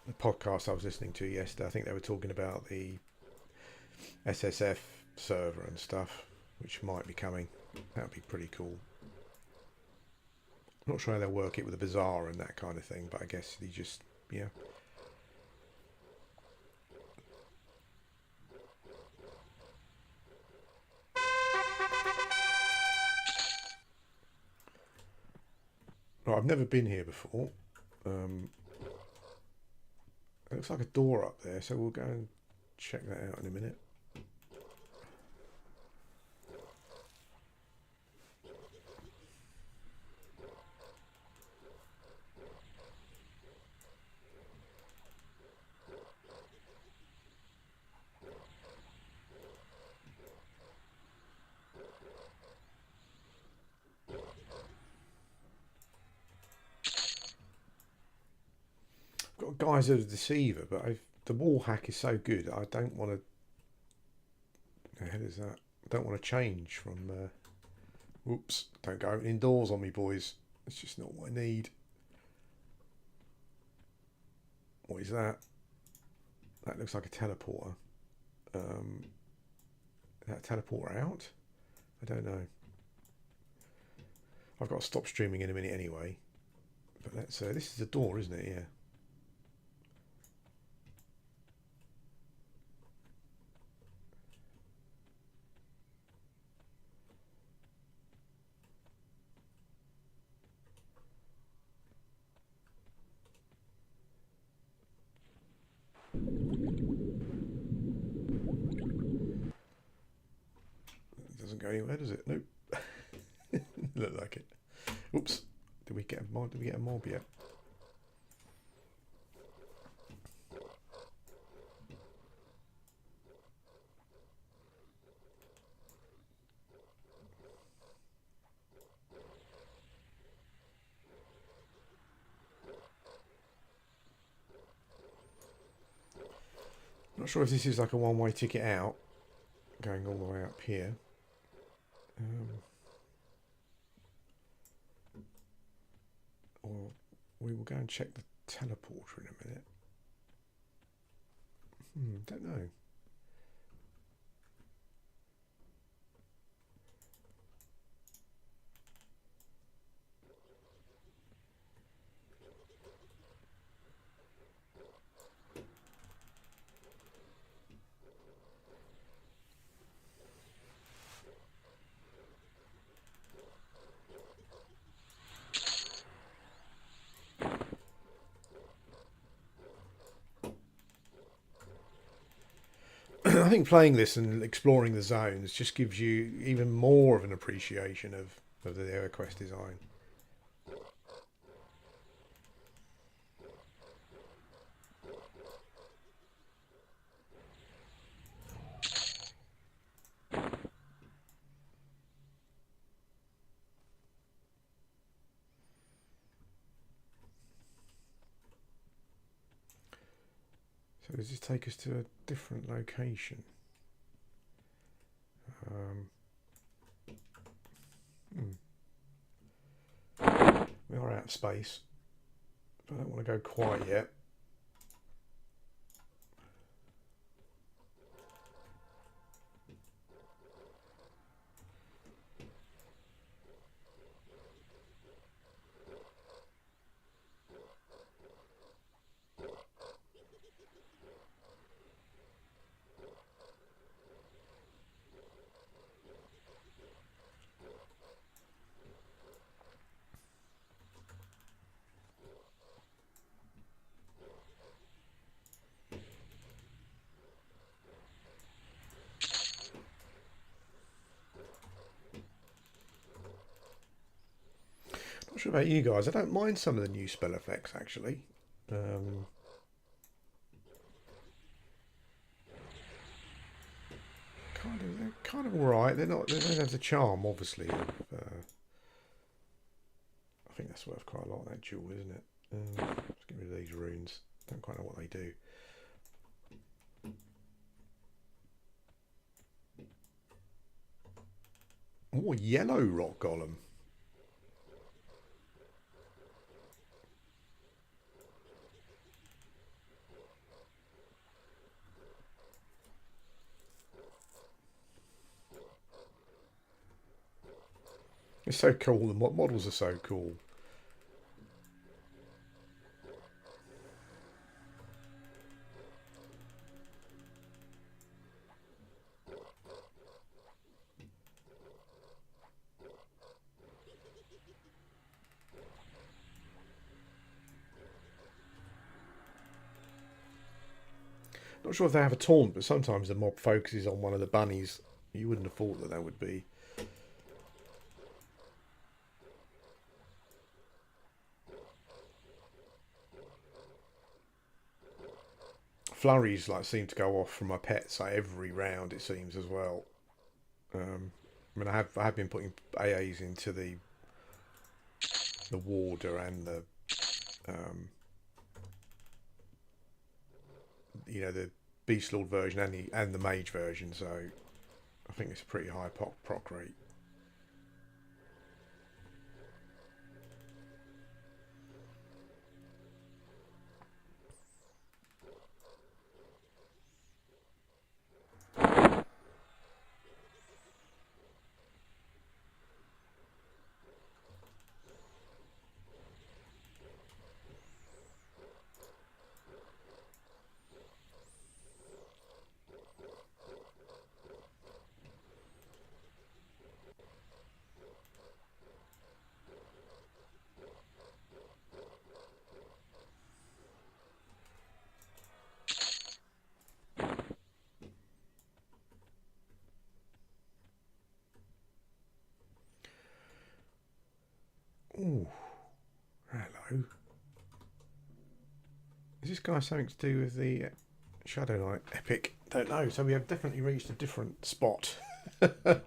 the podcast I was listening to yesterday. I think they were talking about the SSF server and stuff, which might be coming. That'd be pretty cool. I'm not sure how they'll work it with a bazaar and that kind of thing, but I guess they just, yeah. Right, I've never been here before. It looks like a door up there, so we'll go and check that out in a minute. Got a Geyser of the Deceiver, but the wall hack is so good I don't want to. The hell is that? I don't want to change from. Whoops! Don't go opening doors on me, boys. It's just not what I need. What is that? That looks like a teleporter. Is that a teleporter out? I don't know. I've got to stop streaming in a minute anyway. But let's. This is a door, isn't it? Yeah. It doesn't go anywhere, does it? Nope. Look like it. Oops. Did we get a mob? Did we get a mob yet? Not sure if this is like a one-way ticket out, going all the way up here. Or we will go and check the teleporter in a minute. Don't know. I think playing this and exploring the zones just gives you even more of an appreciation of the Everquest design. So does this take us to a different location? We are out of space, but I don't want to go quite yet. Not sure about you guys. I don't mind some of the new spell effects actually. They're kind of alright. They're not. They don't have the charm, obviously. I think that's worth quite a lot. That jewel, isn't it? Let's get rid of these runes. Don't quite know what they do. Oh, yellow rock golem. It's so cool. The models are so cool. Not sure if they have a taunt, but sometimes the mob focuses on one of the bunnies. You wouldn't have thought that would be. Flurries like seem to go off from my pets like every round. It seems as well. I mean, I have been putting AAs into the warder and the the beast lord version and the mage version. So I think it's a pretty high proc rate. Ooh, hello. Is this guy something to do with the Shadow Knight epic? Don't know. So we have definitely reached a different spot. Oh,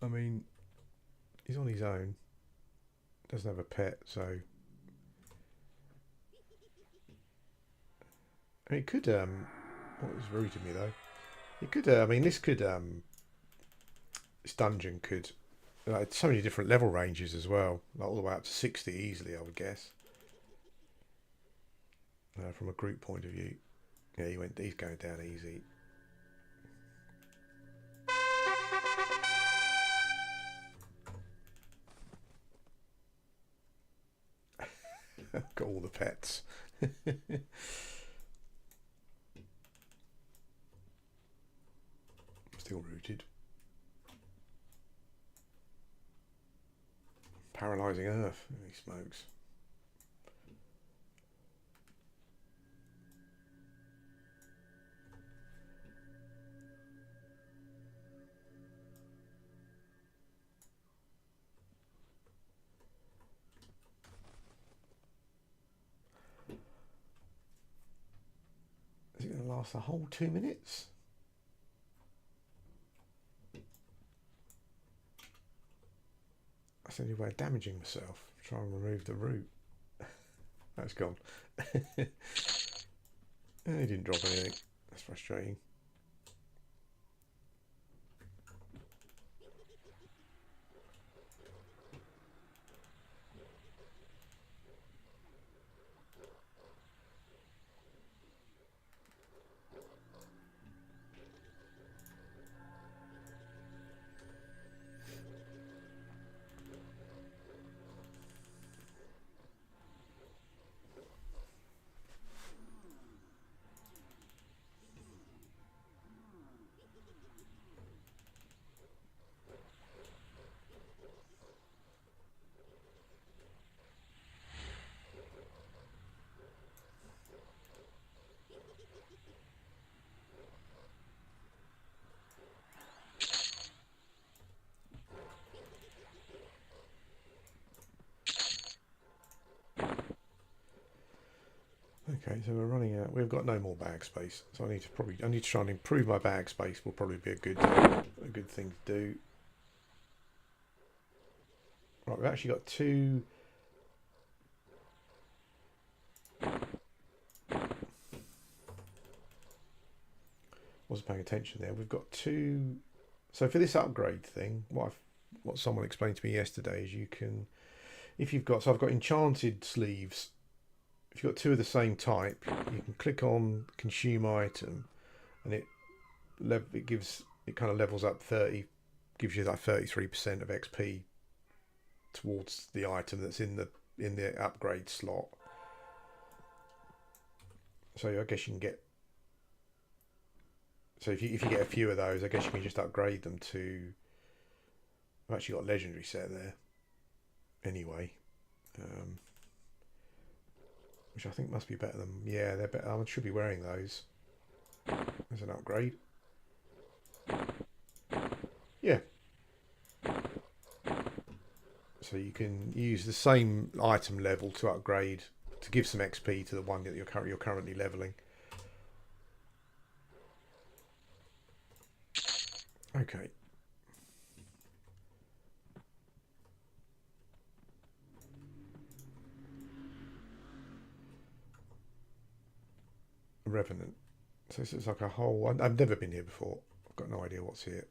I mean, he's on his own. Doesn't have a pet, so I mean, it could. What was rude to me though? It could. I mean, this could. This dungeon could. Like, so many different level ranges as well, like all the way up to 60 easily, I would guess. From a group point of view, yeah, he's going down easy. Got all the pets. Still rooted. Paralysing Earth. Holy smokes. Is it going to last the whole 2 minutes? That's the only way of damaging myself. Try and remove the root. That's gone. He didn't drop anything. That's frustrating. Okay, so we're running out. We've got no more bag space, so I need to try and improve my bag space. Will probably be a good thing to do. Right, we've actually got two. Wasn't paying attention there. We've got two. So for this upgrade thing, what someone explained to me yesterday is you can, if you've got, so I've got enchanted sleeves. If you've got two of the same type, you can click on consume item, and it kind of levels up 30, gives you like 33% of XP towards the item that's in the upgrade slot. So I guess you can get. So if you get a few of those, I guess you can just upgrade them to. I've actually got a legendary set there. Anyway. which I think must be better than, yeah, they're better. I should be wearing those as an upgrade. Yeah. So you can use the same item level to upgrade, to give some XP to the one that you're currently leveling. Okay. Revenant. So this is like a whole. I've never been here before. I've got no idea what's here.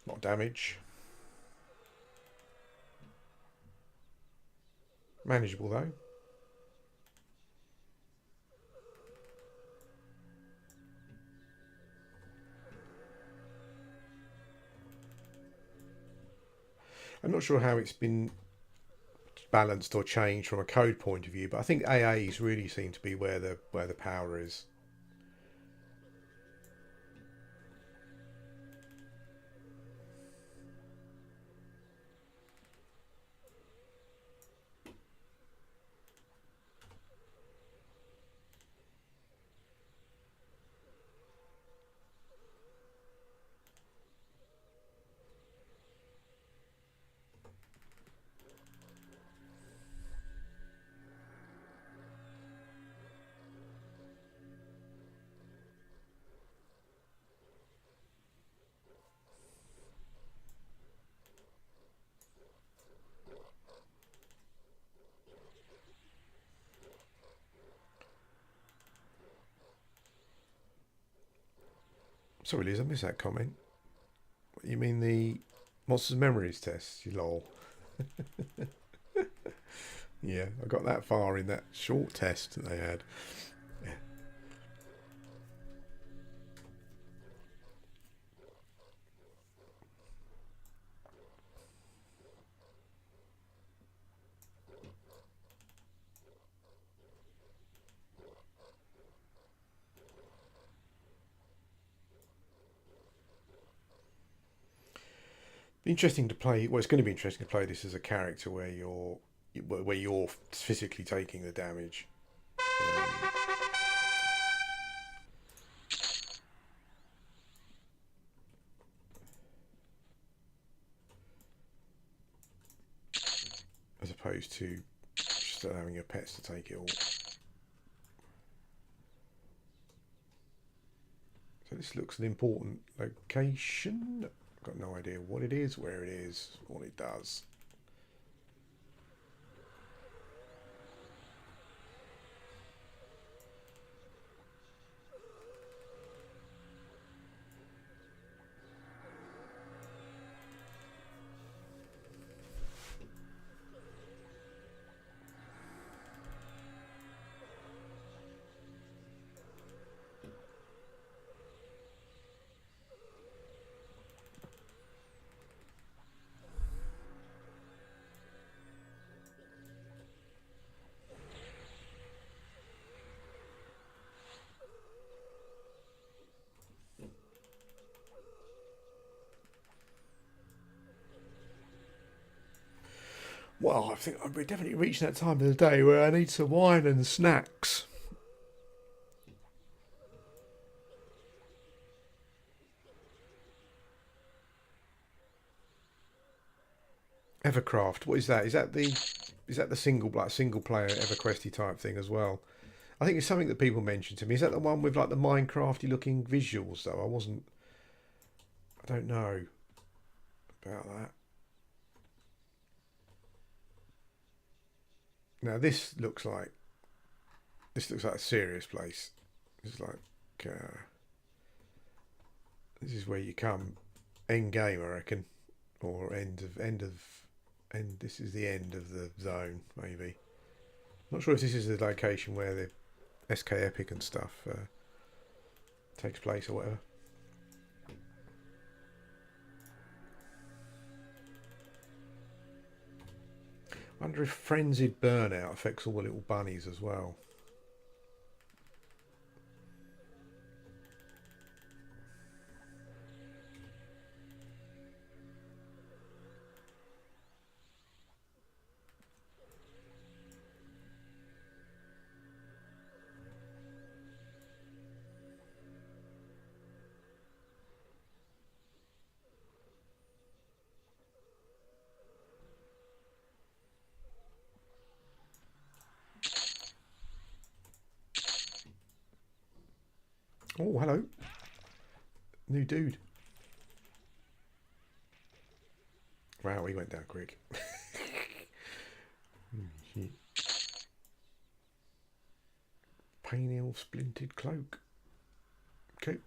A lot of damage. Manageable though. I'm not sure how it's been balanced or changed from a code point of view, but I think AAs really seem to be where the power is. Sorry, Liz, I missed that comment. You mean the Monsters Memories test? You lol. Yeah, I got that far in that short test that they had. Yeah. Interesting to play. Well, it's going to be interesting to play this as a character where you're physically taking the damage. Um, as opposed to just allowing your pets to take it all. So this looks an important location. I've got no idea what it is, where it is, what it does. Well, I think we're definitely reaching that time of the day where I need some wine and snacks. Evercraft, what is that? Is that the single player Everquesty type thing as well? I think it's something that people mentioned to me. Is that the one with like the Minecrafty looking visuals though? I don't know about that. Now this looks like a serious place. It's like this is where you come end game, I reckon, or end. This is the end of the zone, maybe. Not sure if this is the location where the SK Epic and stuff takes place or whatever. I wonder if frenzied burnout affects all the little bunnies as well. Oh, hello. New dude. Wow, he went down quick. Pale splintered cloak. Okay.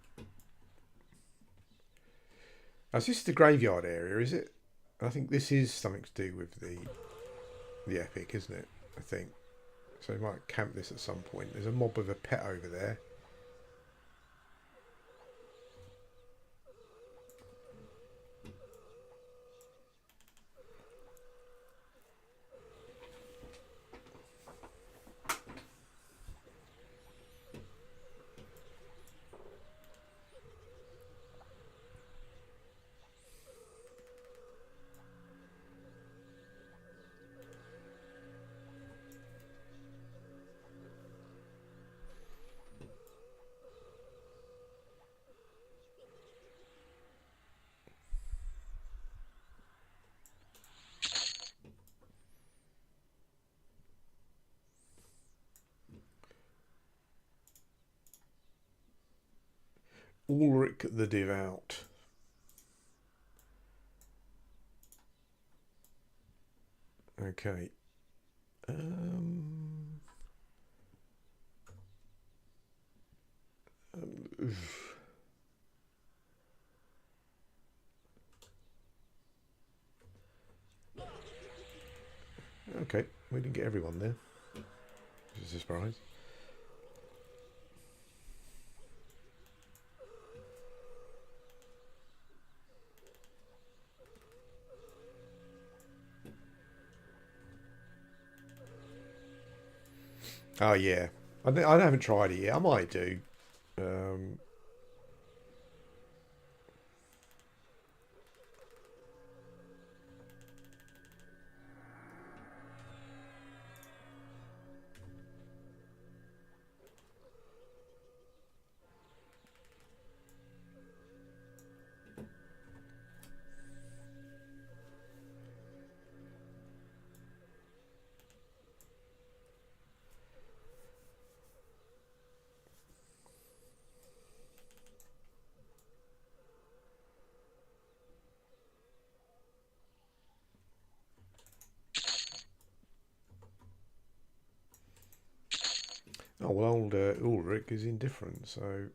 Now, this is the graveyard area, is it? I think this is something to do with the epic, isn't it? I think. So we might camp this at some point. There's a mob with a pet over there. Ulrich the Devout. Okay. Oof. Okay, we didn't get everyone there. Which is a surprise. Oh yeah, I haven't tried it yet. I might do. Um, oh well, old Ulrich is indifferent, so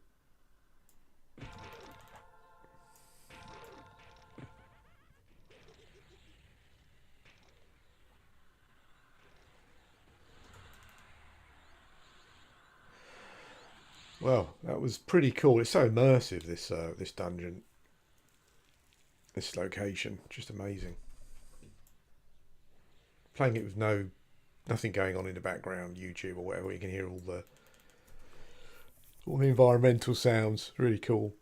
well, that was pretty cool. It's so immersive. This dungeon, this location, just amazing. Playing it with nothing going on in the background, YouTube or whatever. You can hear all the environmental sounds. Really cool.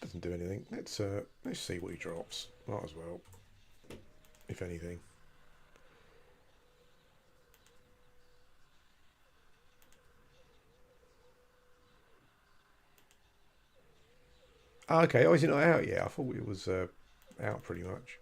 Doesn't do anything. Let's see what he drops. Might as well, if anything. Oh, okay. Oh, is it not out yet? I thought it was out pretty much.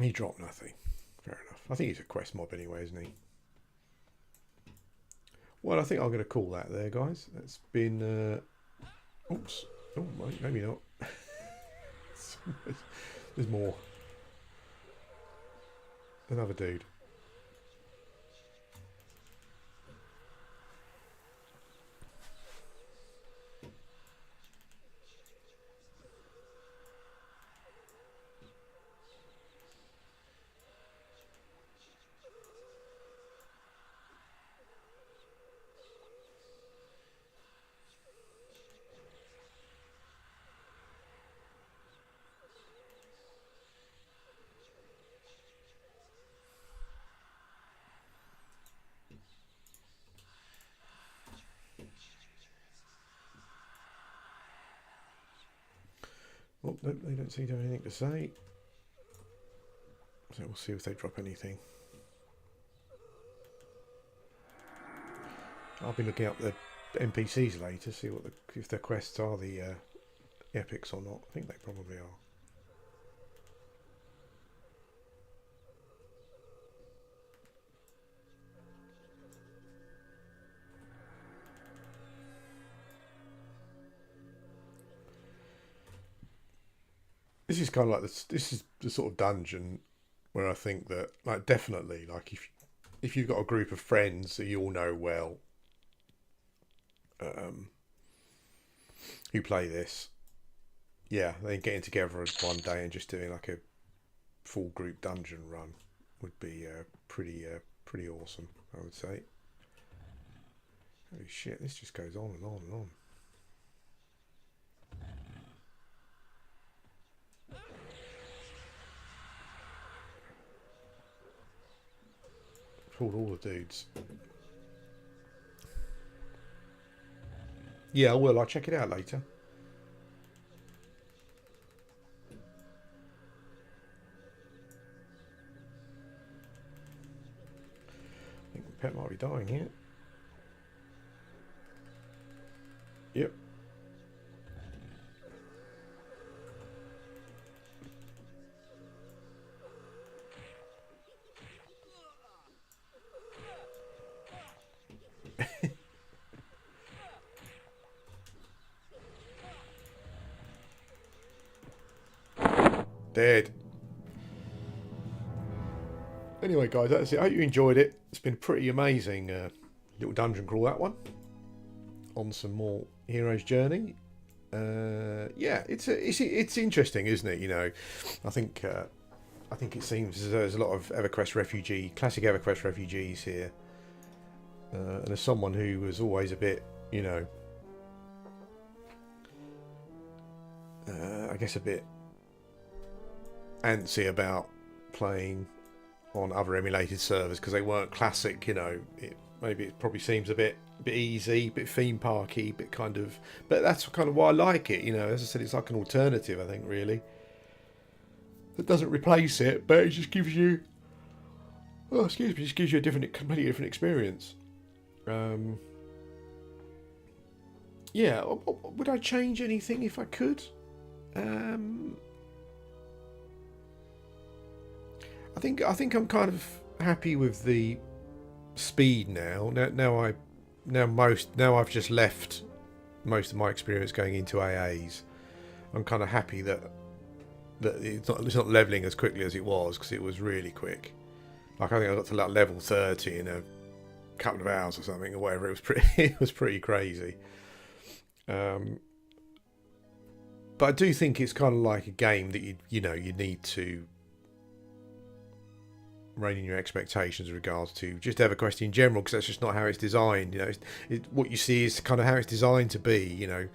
He dropped nothing. Fair enough. I think he's a quest mob anyway, isn't he? Well, I think I'm going to call that there, guys. That's been... oops. Oh, maybe not. There's more. Another dude. Oh, no, they don't seem to have anything to say. So we'll see if they drop anything. I'll be looking up the NPCs later, see what if their quests are the epics or not. I think they probably are. This is kind of like this is the sort of dungeon where I think that, like, definitely, like, if you've got a group of friends that you all know well, who play this, yeah, then getting together one day and just doing like a full group dungeon run would be pretty awesome, I would say. Holy shit, this just goes on and on and on. Pulled all the dudes. Yeah, I will. I'll check it out later. I think the pet might be dying here. Yep. Dead. Anyway, guys, that's it. I hope you enjoyed it. It's been pretty amazing little dungeon crawl, that one. On some more Hero's Journey. Yeah, it's interesting, isn't it? You know, I think it seems as though there's a lot of classic EverQuest refugees here. And as someone who was always a bit, you know, I guess a bit antsy about playing on other emulated servers because they weren't classic, you know, maybe it probably seems a bit easy, a bit theme parky, a bit kind of, but that's kind of why I like it, you know. As I said, it's like an alternative, I think, really. It doesn't replace it, but it just gives you, oh, excuse me, just gives you a completely different experience. Yeah, would I change anything if I could? I think I'm kind of happy with the speed now. Now I've just left most of my experience going into AAs. I'm kind of happy that it's not leveling as quickly as it was, because it was really quick. Like, I think I got to like level 30 in a couple of hours or something, or whatever. It was it was pretty crazy. But I do think it's kind of like a game that you need to rein in your expectations with regards to just EverQuest in general, because that's just not how it's designed. You know, what you see is kind of how it's designed to be. You know,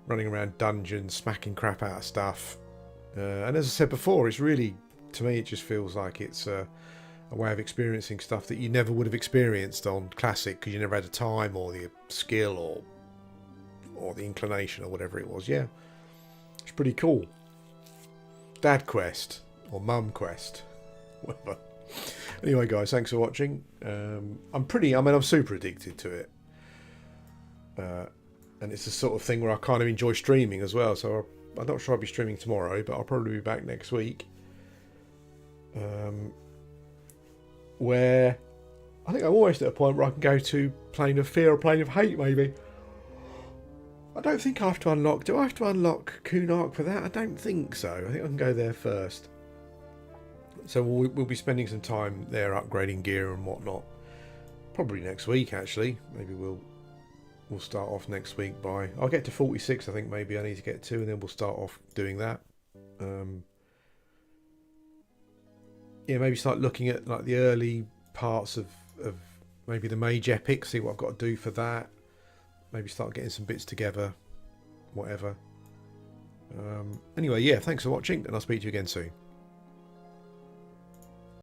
running around dungeons, smacking crap out of stuff. And as I said before, it's really, to me, it just feels like it's a way of experiencing stuff that you never would have experienced on Classic, because you never had the time or the skill or the inclination or whatever it was. Yeah, it's pretty cool. Dad Quest or Mum Quest, whatever. Anyway, guys, thanks for watching. I'm super addicted to it. And it's the sort of thing where I kind of enjoy streaming as well. So I'm not sure I'll be streaming tomorrow, but I'll probably be back next week. Where I think I'm almost at a point where I can go to Plane of Fear or Plane of Hate, maybe. I don't think I have to unlock... Do I have to unlock Kunark for that? I don't think so. I think I can go there first. So we'll be spending some time there upgrading gear and whatnot. Probably next week, actually. Maybe we'll start off next week by... I'll get to 46, I think, maybe I need to get to, and then we'll start off doing that. Yeah, maybe start looking at like the early parts of maybe the Mage Epic, see what I've got to do for that. Maybe start getting some bits together, whatever. Anyway, yeah, thanks for watching, and I'll speak to you again soon.